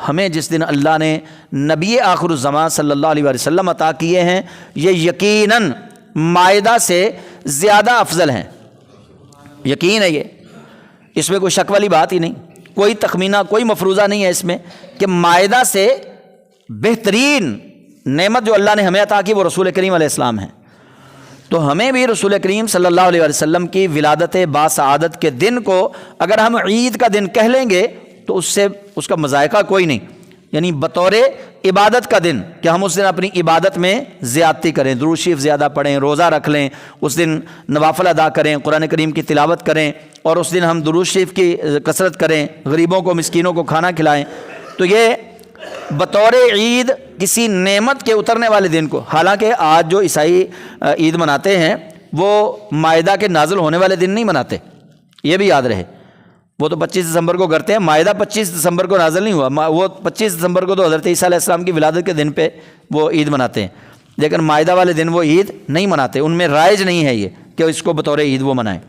ہمیں جس دن اللہ نے نبی آخر الزمان صلی اللہ علیہ وسلم عطا کیے ہیں، یہ یقیناً مائدہ سے زیادہ افضل ہیں، یقین ہے، یہ اس میں کوئی شک والی بات ہی نہیں، کوئی تخمینہ، کوئی مفروضہ نہیں ہے اس میں، کہ مائدہ سے بہترین نعمت جو اللہ نے ہمیں عطا کی وہ رسول کریم علیہ السلام ہیں۔ تو ہمیں بھی رسول کریم صلی اللہ علیہ وسلم کی ولادت باسعادت کے دن کو اگر ہم عید کا دن کہہ لیں گے تو اس کا مذائقہ کوئی نہیں، یعنی بطور عبادت کا دن کہ ہم اس دن اپنی عبادت میں زیادتی کریں، درود شریف زیادہ پڑھیں، روزہ رکھ لیں، اس دن نوافل ادا کریں، قرآن کریم کی تلاوت کریں، اور اس دن ہم درود شریف کی کثرت کریں، غریبوں کو، مسکینوں کو کھانا کھلائیں۔ تو یہ بطور عید کسی نعمت کے اترنے والے دن کو، حالانکہ آج جو عیسائی عید مناتے ہیں وہ مائدہ کے نازل ہونے والے دن نہیں مناتے، یہ بھی یاد رہے، وہ تو 25 دسمبر کو کرتے ہیں، مائدہ 25 دسمبر کو نازل نہیں ہوا، وہ 25 دسمبر کو تو حضرت عیسیٰ علیہ السلام کی ولادت کے دن پہ وہ عید مناتے ہیں، لیکن مائدہ والے دن وہ عید نہیں مناتے، ان میں رائج نہیں ہے یہ کہ اس کو بطور عید وہ منائیں۔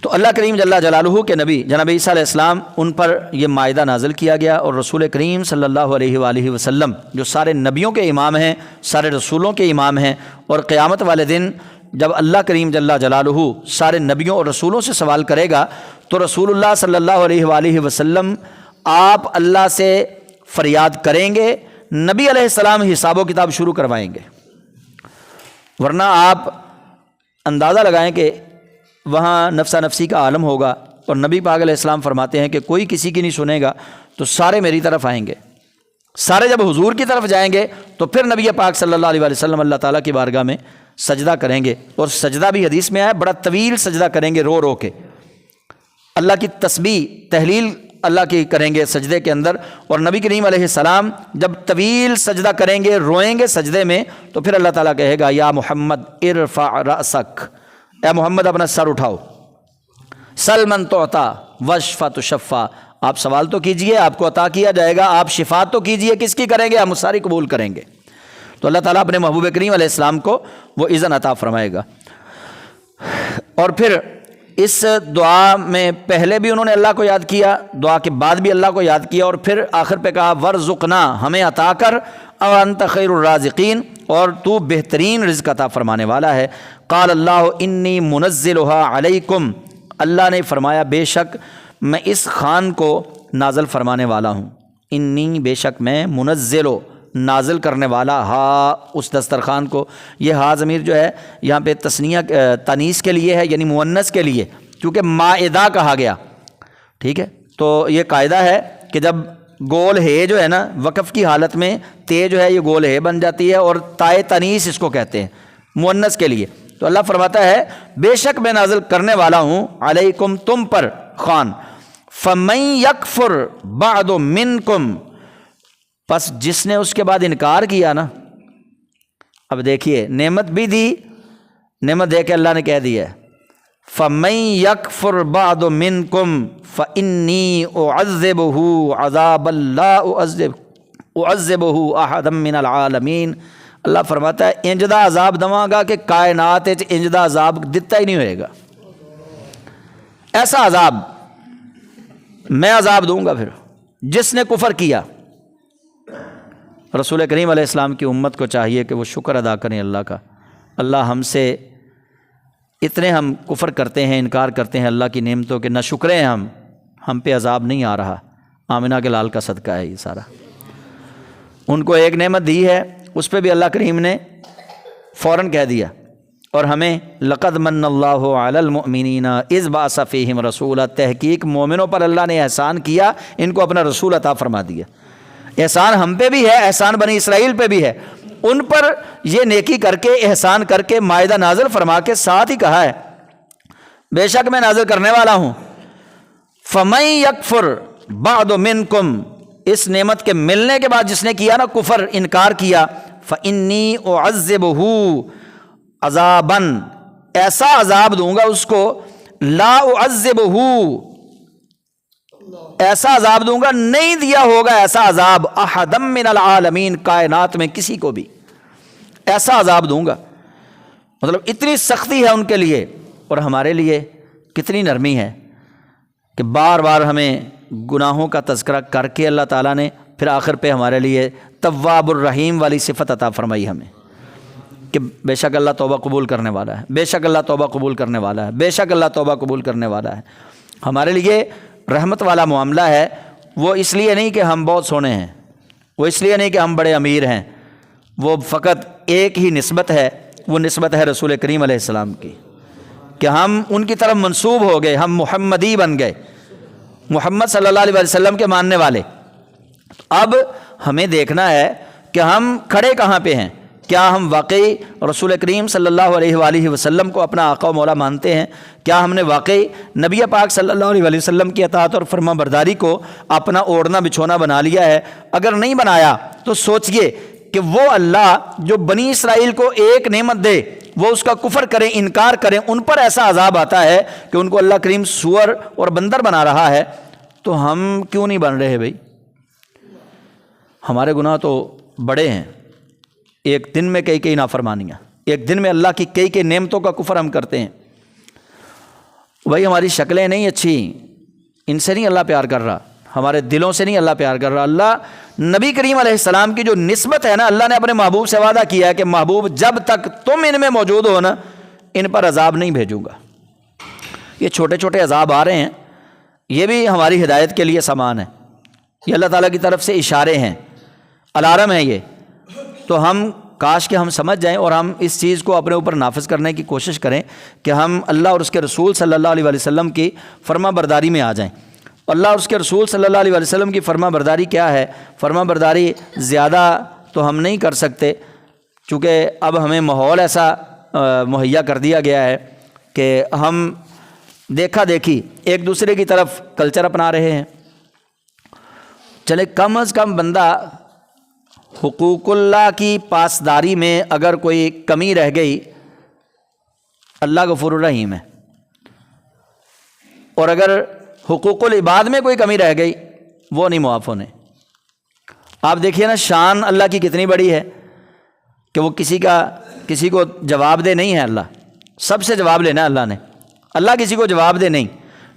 تو اللہ کریم جل جلالہ کے نبی جناب عیسیٰ علیہ السلام، ان پر یہ مائدہ نازل کیا گیا، اور رسول کریم صلی اللہ علیہ وآلہ وسلم جو سارے نبیوں کے امام ہیں، سارے رسولوں کے امام ہیں، اور قیامت والے دن جب اللہ کریم جل جلالہ سارے نبیوں اور رسولوں سے سوال کرے گا تو رسول اللہ صلی اللہ علیہ وآلہ وسلم آپ اللہ سے فریاد کریں گے، نبی علیہ السلام حساب و کتاب شروع کروائیں گے، ورنہ آپ اندازہ لگائیں کہ وہاں نفسا نفسی کا عالم ہوگا، اور نبی پاک علیہ السلام فرماتے ہیں کہ کوئی کسی کی نہیں سنے گا، تو سارے میری طرف آئیں گے، سارے جب حضور کی طرف جائیں گے تو پھر نبی پاک صلی اللہ علیہ وسلم اللہ تعالیٰ کی بارگاہ میں سجدہ کریں گے، اور سجدہ بھی حدیث میں آیا بڑا طویل سجدہ کریں گے، رو رو کے اللہ کی تسبیح تحلیل اللہ کی کریں گے سجدے کے اندر، اور نبی کریم علیہ السلام جب طویل سجدہ کریں گے، روئیں گے سجدے میں، تو پھر اللہ تعالیٰ کہے گا یا محمد ارفع رأسک، اے محمد اپنا سر اٹھاؤ، سل من تعطا واشفع تشفع، آپ سوال تو کیجئے آپ کو عطا کیا جائے گا، آپ شفاعت تو کیجئے، کس کی کریں گے؟ ہم ساری قبول کریں گے۔ تو اللہ تعالیٰ اپنے محبوب کریم علیہ السلام کو وہ اذن عطا فرمائے گا۔ اور پھر اس دعا میں پہلے بھی انہوں نے اللہ کو یاد کیا، دعا کے بعد بھی اللہ کو یاد کیا، اور پھر آخر پہ کہا ورزقنا، ہمیں عطا کر، وانت خیر الرازقین، اور تو بہترین رزق عطا فرمانے والا ہے۔ قال اللہ انی منزلها علیکم، اللہ نے فرمایا بے شک میں اس خوان کو نازل فرمانے والا ہوں، انی بے شک میں، منزلو نازل کرنے والا، ہا اس دسترخوان کو، یہ ہا ضمیر جو ہے یہاں پہ تثنیہ تانیث کے لیے ہے، یعنی مؤنث کے لیے، کیونکہ مائدہ کہا گیا ٹھیک ہے، تو یہ قاعدہ ہے کہ جب گول ہے جو ہے نا وقف کی حالت میں تے جو ہے یہ گول ہے بن جاتی ہے، اور تائے تنیس اس کو کہتے ہیں مؤنث کے لیے۔ تو اللہ فرماتا ہے بے شک میں نازل کرنے والا ہوں علیکم تم پر خوان، فمن یکفر بعد منکم، پس جس نے اس کے بعد انکار کیا نا۔ اب دیکھیے نعمت بھی دی، نعمت دے کے اللہ نے کہہ دیا ہے فَمَن يَكْفُرْ بَعْدُ مِنْكُمْ فَإِنِّي أُعَذِّبُهُ عَذَابًا لَا أُعَذِّبُهُ أَحَدًا مِّنَ الْعَالَمِينَ۔ اللہ فرماتا ہے انجدہ عذاب دواں گا کہ کائنات انجدہ عذاب دتا ہی نہیں ہوئے گا، ایسا عذاب میں عذاب دوں گا پھر جس نے کفر کیا۔ رسول کریم علیہ السلام کی امت کو چاہیے کہ وہ شکر ادا کریں اللہ کا، اللہ ہم سے اتنے ہم کفر کرتے ہیں، انکار کرتے ہیں اللہ کی نعمتوں کے، نہ شکرے ہیں ہم پہ عذاب نہیں آ رہا۔ آمنہ کے لال کا صدقہ ہے یہ سارا۔ ان کو ایک نعمت دی ہے، اس پہ بھی اللہ کریم نے فوراً کہہ دیا، اور ہمیں لقد من اللہ علی المؤمنین اذ بعث فیہم رسولا، تحقیق مومنوں پر اللہ نے احسان کیا، ان کو اپنا رسول عطا فرما دیا۔ احسان ہم پہ بھی ہے، احسان بنی اسرائیل پہ بھی ہے، ان پر یہ نیکی کر کے احسان کر کے مائدہ نازل فرما کے ساتھ ہی کہا ہے بے شک میں نازل کرنے والا ہوں فَمَن يَكْفُرْ بَعْدُ مِنْكُمْ، اس نعمت کے ملنے کے بعد جس نے کیا نا کفر انکار کیا، فَإِنِّي أُعَذِّبُهُ عَذَابًا، ایسا عذاب دوں گا اس کو، لا أُعَذِّبُهُ، ایسا عذاب دوں گا نہیں دیا ہوگا ایسا عذاب احدم من العالمین، کائنات میں کسی کو بھی ایسا عذاب دوں گا۔ مطلب اتنی سختی ہے ان کے لیے، اور ہمارے لیے کتنی نرمی ہے کہ بار بار ہمیں گناہوں کا تذکرہ کر کے اللہ تعالیٰ نے پھر آخر پہ ہمارے لیے تواب الرحیم والی صفت عطا فرمائی ہمیں کہ بے شک اللہ توبہ قبول کرنے والا ہے، بے شک اللہ توبہ قبول کرنے والا ہے، بے شک اللہ توبہ قبول کرنے والا ہے۔ ہمارے لیے رحمت والا معاملہ ہے، وہ اس لیے نہیں کہ ہم بہت سونے ہیں، وہ اس لیے نہیں کہ ہم بڑے امیر ہیں، وہ فقط ایک ہی نسبت ہے، وہ نسبت ہے رسول کریم علیہ السلام کی، کہ ہم ان کی طرف منسوب ہو گئے، ہم محمدی بن گئے، محمد صلی اللہ علیہ وسلم کے ماننے والے۔ اب ہمیں دیکھنا ہے کہ ہم کھڑے کہاں پہ ہیں، کیا ہم واقعی رسول کریم صلی اللہ علیہ وآلہ وسلم کو اپنا آقا و مولا مانتے ہیں؟ کیا ہم نے واقعی نبی پاک صلی اللہ علیہ وآلہ وسلم کی اطاعت اور فرما برداری کو اپنا اوڑھنا بچھونا بنا لیا ہے؟ اگر نہیں بنایا تو سوچئے کہ وہ اللہ جو بنی اسرائیل کو ایک نعمت دے، وہ اس کا کفر کریں، انکار کریں، ان پر ایسا عذاب آتا ہے کہ ان کو اللہ کریم سور اور بندر بنا رہا ہے، تو ہم کیوں نہیں بن رہے بھائی؟ ہمارے گناہ تو بڑے ہیں، ایک دن میں کئی نافرمانیاں، ایک دن میں اللہ کی کئی نعمتوں کا کفر ہم کرتے ہیں۔ بھائی ہماری شکلیں نہیں اچھی، ان سے نہیں اللہ پیار کر رہا، ہمارے دلوں سے نہیں اللہ پیار کر رہا۔ اللہ نبی کریم علیہ السلام کی جو نسبت ہے نا، اللہ نے اپنے محبوب سے وعدہ کیا ہے کہ محبوب جب تک تم ان میں موجود ہو نا، ان پر عذاب نہیں بھیجوں گا۔ یہ چھوٹے چھوٹے عذاب آ رہے ہیں، یہ بھی ہماری ہدایت کے لیے سامان ہے، یہ اللہ تعالیٰ کی طرف سے اشارے ہیں، الارم ہے یہ۔ تو ہم کاش کہ ہم سمجھ جائیں اور ہم اس چیز کو اپنے اوپر نافذ کرنے کی کوشش کریں کہ ہم اللہ اور اس کے رسول صلی اللہ علیہ وسلم کی فرما برداری میں آ جائیں۔ اللہ اور اس کے رسول صلی اللہ علیہ وسلم کی فرما برداری کیا ہے؟ فرما برداری زیادہ تو ہم نہیں کر سکتے، چونکہ اب ہمیں ماحول ایسا مہیا کر دیا گیا ہے کہ ہم دیکھا دیکھی ایک دوسرے کی طرف کلچر اپنا رہے ہیں۔ چلے کم از کم بندہ حقوق اللہ کی پاسداری میں اگر کوئی کمی رہ گئی، اللہ غفور الرحیم ہے، اور اگر حقوق العباد میں کوئی کمی رہ گئی وہ نہیں معاف ہونے۔ آپ دیکھیے نا شان اللہ کی کتنی بڑی ہے کہ وہ کسی کو جواب دہ نہیں ہے، اللہ سب سے جواب لینا ہے اللہ نے، اللہ کسی کو جواب دہ نہیں،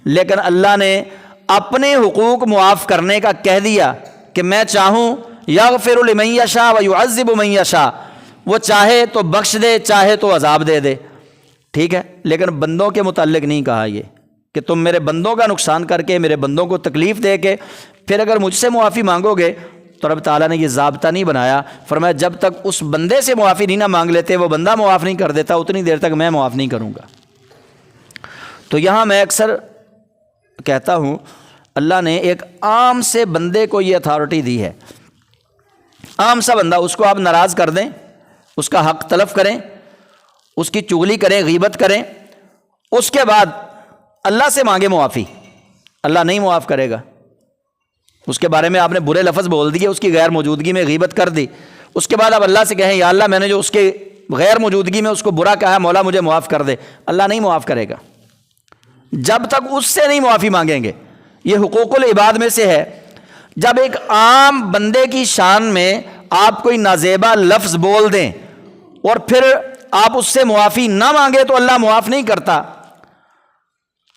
لیکن اللہ نے اپنے حقوق معاف کرنے کا کہہ دیا کہ میں چاہوں یغفر لمن یشاء ویعذب من یشاء، وہ چاہے تو بخش دے، چاہے تو عذاب دے دے، ٹھیک ہے، لیکن بندوں کے متعلق نہیں کہا یہ کہ تم میرے بندوں کا نقصان کر کے، میرے بندوں کو تکلیف دے کے پھر اگر مجھ سے معافی مانگو گے، تو رب تعالیٰ نے یہ ضابطہ نہیں بنایا، فرمایا جب تک اس بندے سے معافی نہیں نہ مانگ لیتے، وہ بندہ معاف نہیں کر دیتا، اتنی دیر تک میں معاف نہیں کروں گا۔ تو یہاں میں اکثر کہتا ہوں اللہ نے ایک عام سے بندے کو یہ اتھارٹی دی ہے، عام سا بندہ، اس کو آپ ناراض کر دیں، اس کا حق تلف کریں، اس کی چغلی کریں، غیبت کریں، اس کے بعد اللہ سے مانگے معافی، اللہ نہیں معاف کرے گا۔ اس کے بارے میں آپ نے برے لفظ بول دیے، اس کی غیر موجودگی میں غیبت کر دی، اس کے بعد آپ اللہ سے کہیں یا اللہ میں نے جو اس کے غیر موجودگی میں اس کو برا کہا ہے، مولا مجھے معاف کر دے، اللہ نہیں معاف کرے گا جب تک اس سے نہیں معافی مانگیں گے۔ یہ حقوق العباد میں سے ہے، جب ایک عام بندے کی شان میں آپ کوئی نازیبا لفظ بول دیں اور پھر آپ اس سے معافی نہ مانگے تو اللہ معاف نہیں کرتا۔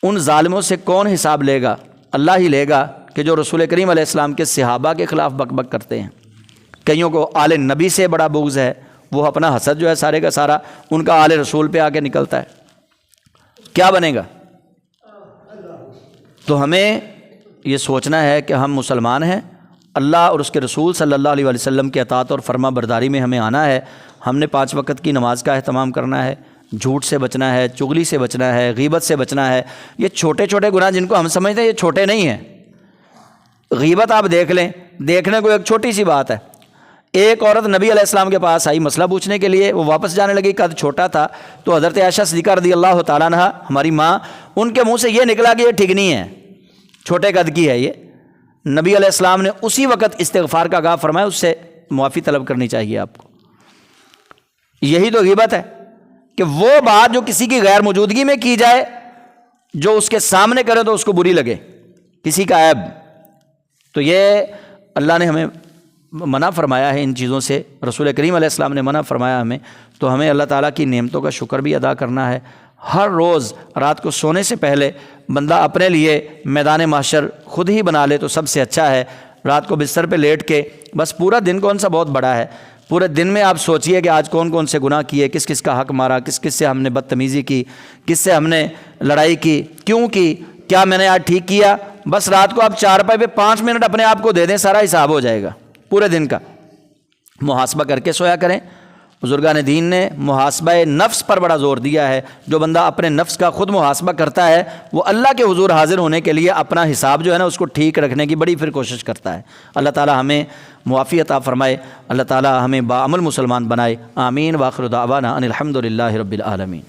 ان ظالموں سے کون حساب لے گا؟ اللہ ہی لے گا، کہ جو رسول کریم علیہ السلام کے صحابہ کے خلاف بک بک کرتے ہیں۔ کئیوں کو آل نبی سے بڑا بغض ہے، وہ اپنا حسد جو ہے سارے کا سارا ان کا آل رسول پہ آ کے نکلتا ہے۔ کیا بنے گا؟ تو ہمیں یہ سوچنا ہے کہ ہم مسلمان ہیں، اللہ اور اس کے رسول صلی اللہ علیہ وسلم کی اطاعت اور فرما برداری میں ہمیں آنا ہے۔ ہم نے 5 وقت کی نماز کا اہتمام کرنا ہے، جھوٹ سے بچنا ہے، چغلی سے بچنا ہے، غیبت سے بچنا ہے۔ یہ چھوٹے چھوٹے گناہ جن کو ہم سمجھتے ہیں یہ چھوٹے نہیں ہیں۔ غیبت آپ دیکھ لیں، دیکھنے کو ایک چھوٹی سی بات ہے۔ ایک عورت نبی علیہ السلام کے پاس آئی مسئلہ پوچھنے کے لیے، وہ واپس جانے لگی، قد چھوٹا تھا، تو حضرت عائشہ صدیقہ رضی اللہ تعالیٰ عنہا ہماری ماں، ان کے منہ سے یہ نکلا کہ یہ ٹھگنی ہے، چھوٹے قد کی ہے یہ۔ نبی علیہ السلام نے اسی وقت استغفار کا آغاز فرمایا، اس سے معافی طلب کرنی چاہیے آپ کو۔ یہی تو غیبت ہے کہ وہ بات جو کسی کی غیر موجودگی میں کی جائے، جو اس کے سامنے کرے تو اس کو بری لگے، کسی کا عیب۔ تو یہ اللہ نے ہمیں منع فرمایا ہے ان چیزوں سے، رسول کریم علیہ السلام نے منع فرمایا ہمیں، تو ہمیں اللہ تعالیٰ کی نعمتوں کا شکر بھی ادا کرنا ہے۔ ہر روز رات کو سونے سے پہلے بندہ اپنے لیے میدان محشر خود ہی بنا لے تو سب سے اچھا ہے۔ رات کو بستر پہ لیٹ کے بس پورا دن کون سا بہت بڑا ہے، پورے دن میں آپ سوچئے کہ آج کون کون سے گناہ کیے، کس کس کا حق مارا، کس کس سے ہم نے بدتمیزی کی، کس سے ہم نے لڑائی کی، کیوں کی، کیا میں نے آج ٹھیک کیا۔ بس رات کو آپ چارپائی پہ 5 منٹ اپنے آپ کو دے دیں، سارا حساب ہو جائے گا پورے دن کا۔ محاسبہ کر کے سویا کریں۔ بزرگان دین نے محاسبہ نفس پر بڑا زور دیا ہے۔ جو بندہ اپنے نفس کا خود محاسبہ کرتا ہے وہ اللہ کے حضور حاضر ہونے کے لیے اپنا حساب جو ہے نا اس کو ٹھیک رکھنے کی بڑی پھر کوشش کرتا ہے۔ اللہ تعالی ہمیں معافی عطا فرمائے، اللہ تعالی ہمیں باعمل مسلمان بنائے۔ آمین۔ وآخر دعوانا ان الحمد للہ رب العالمین۔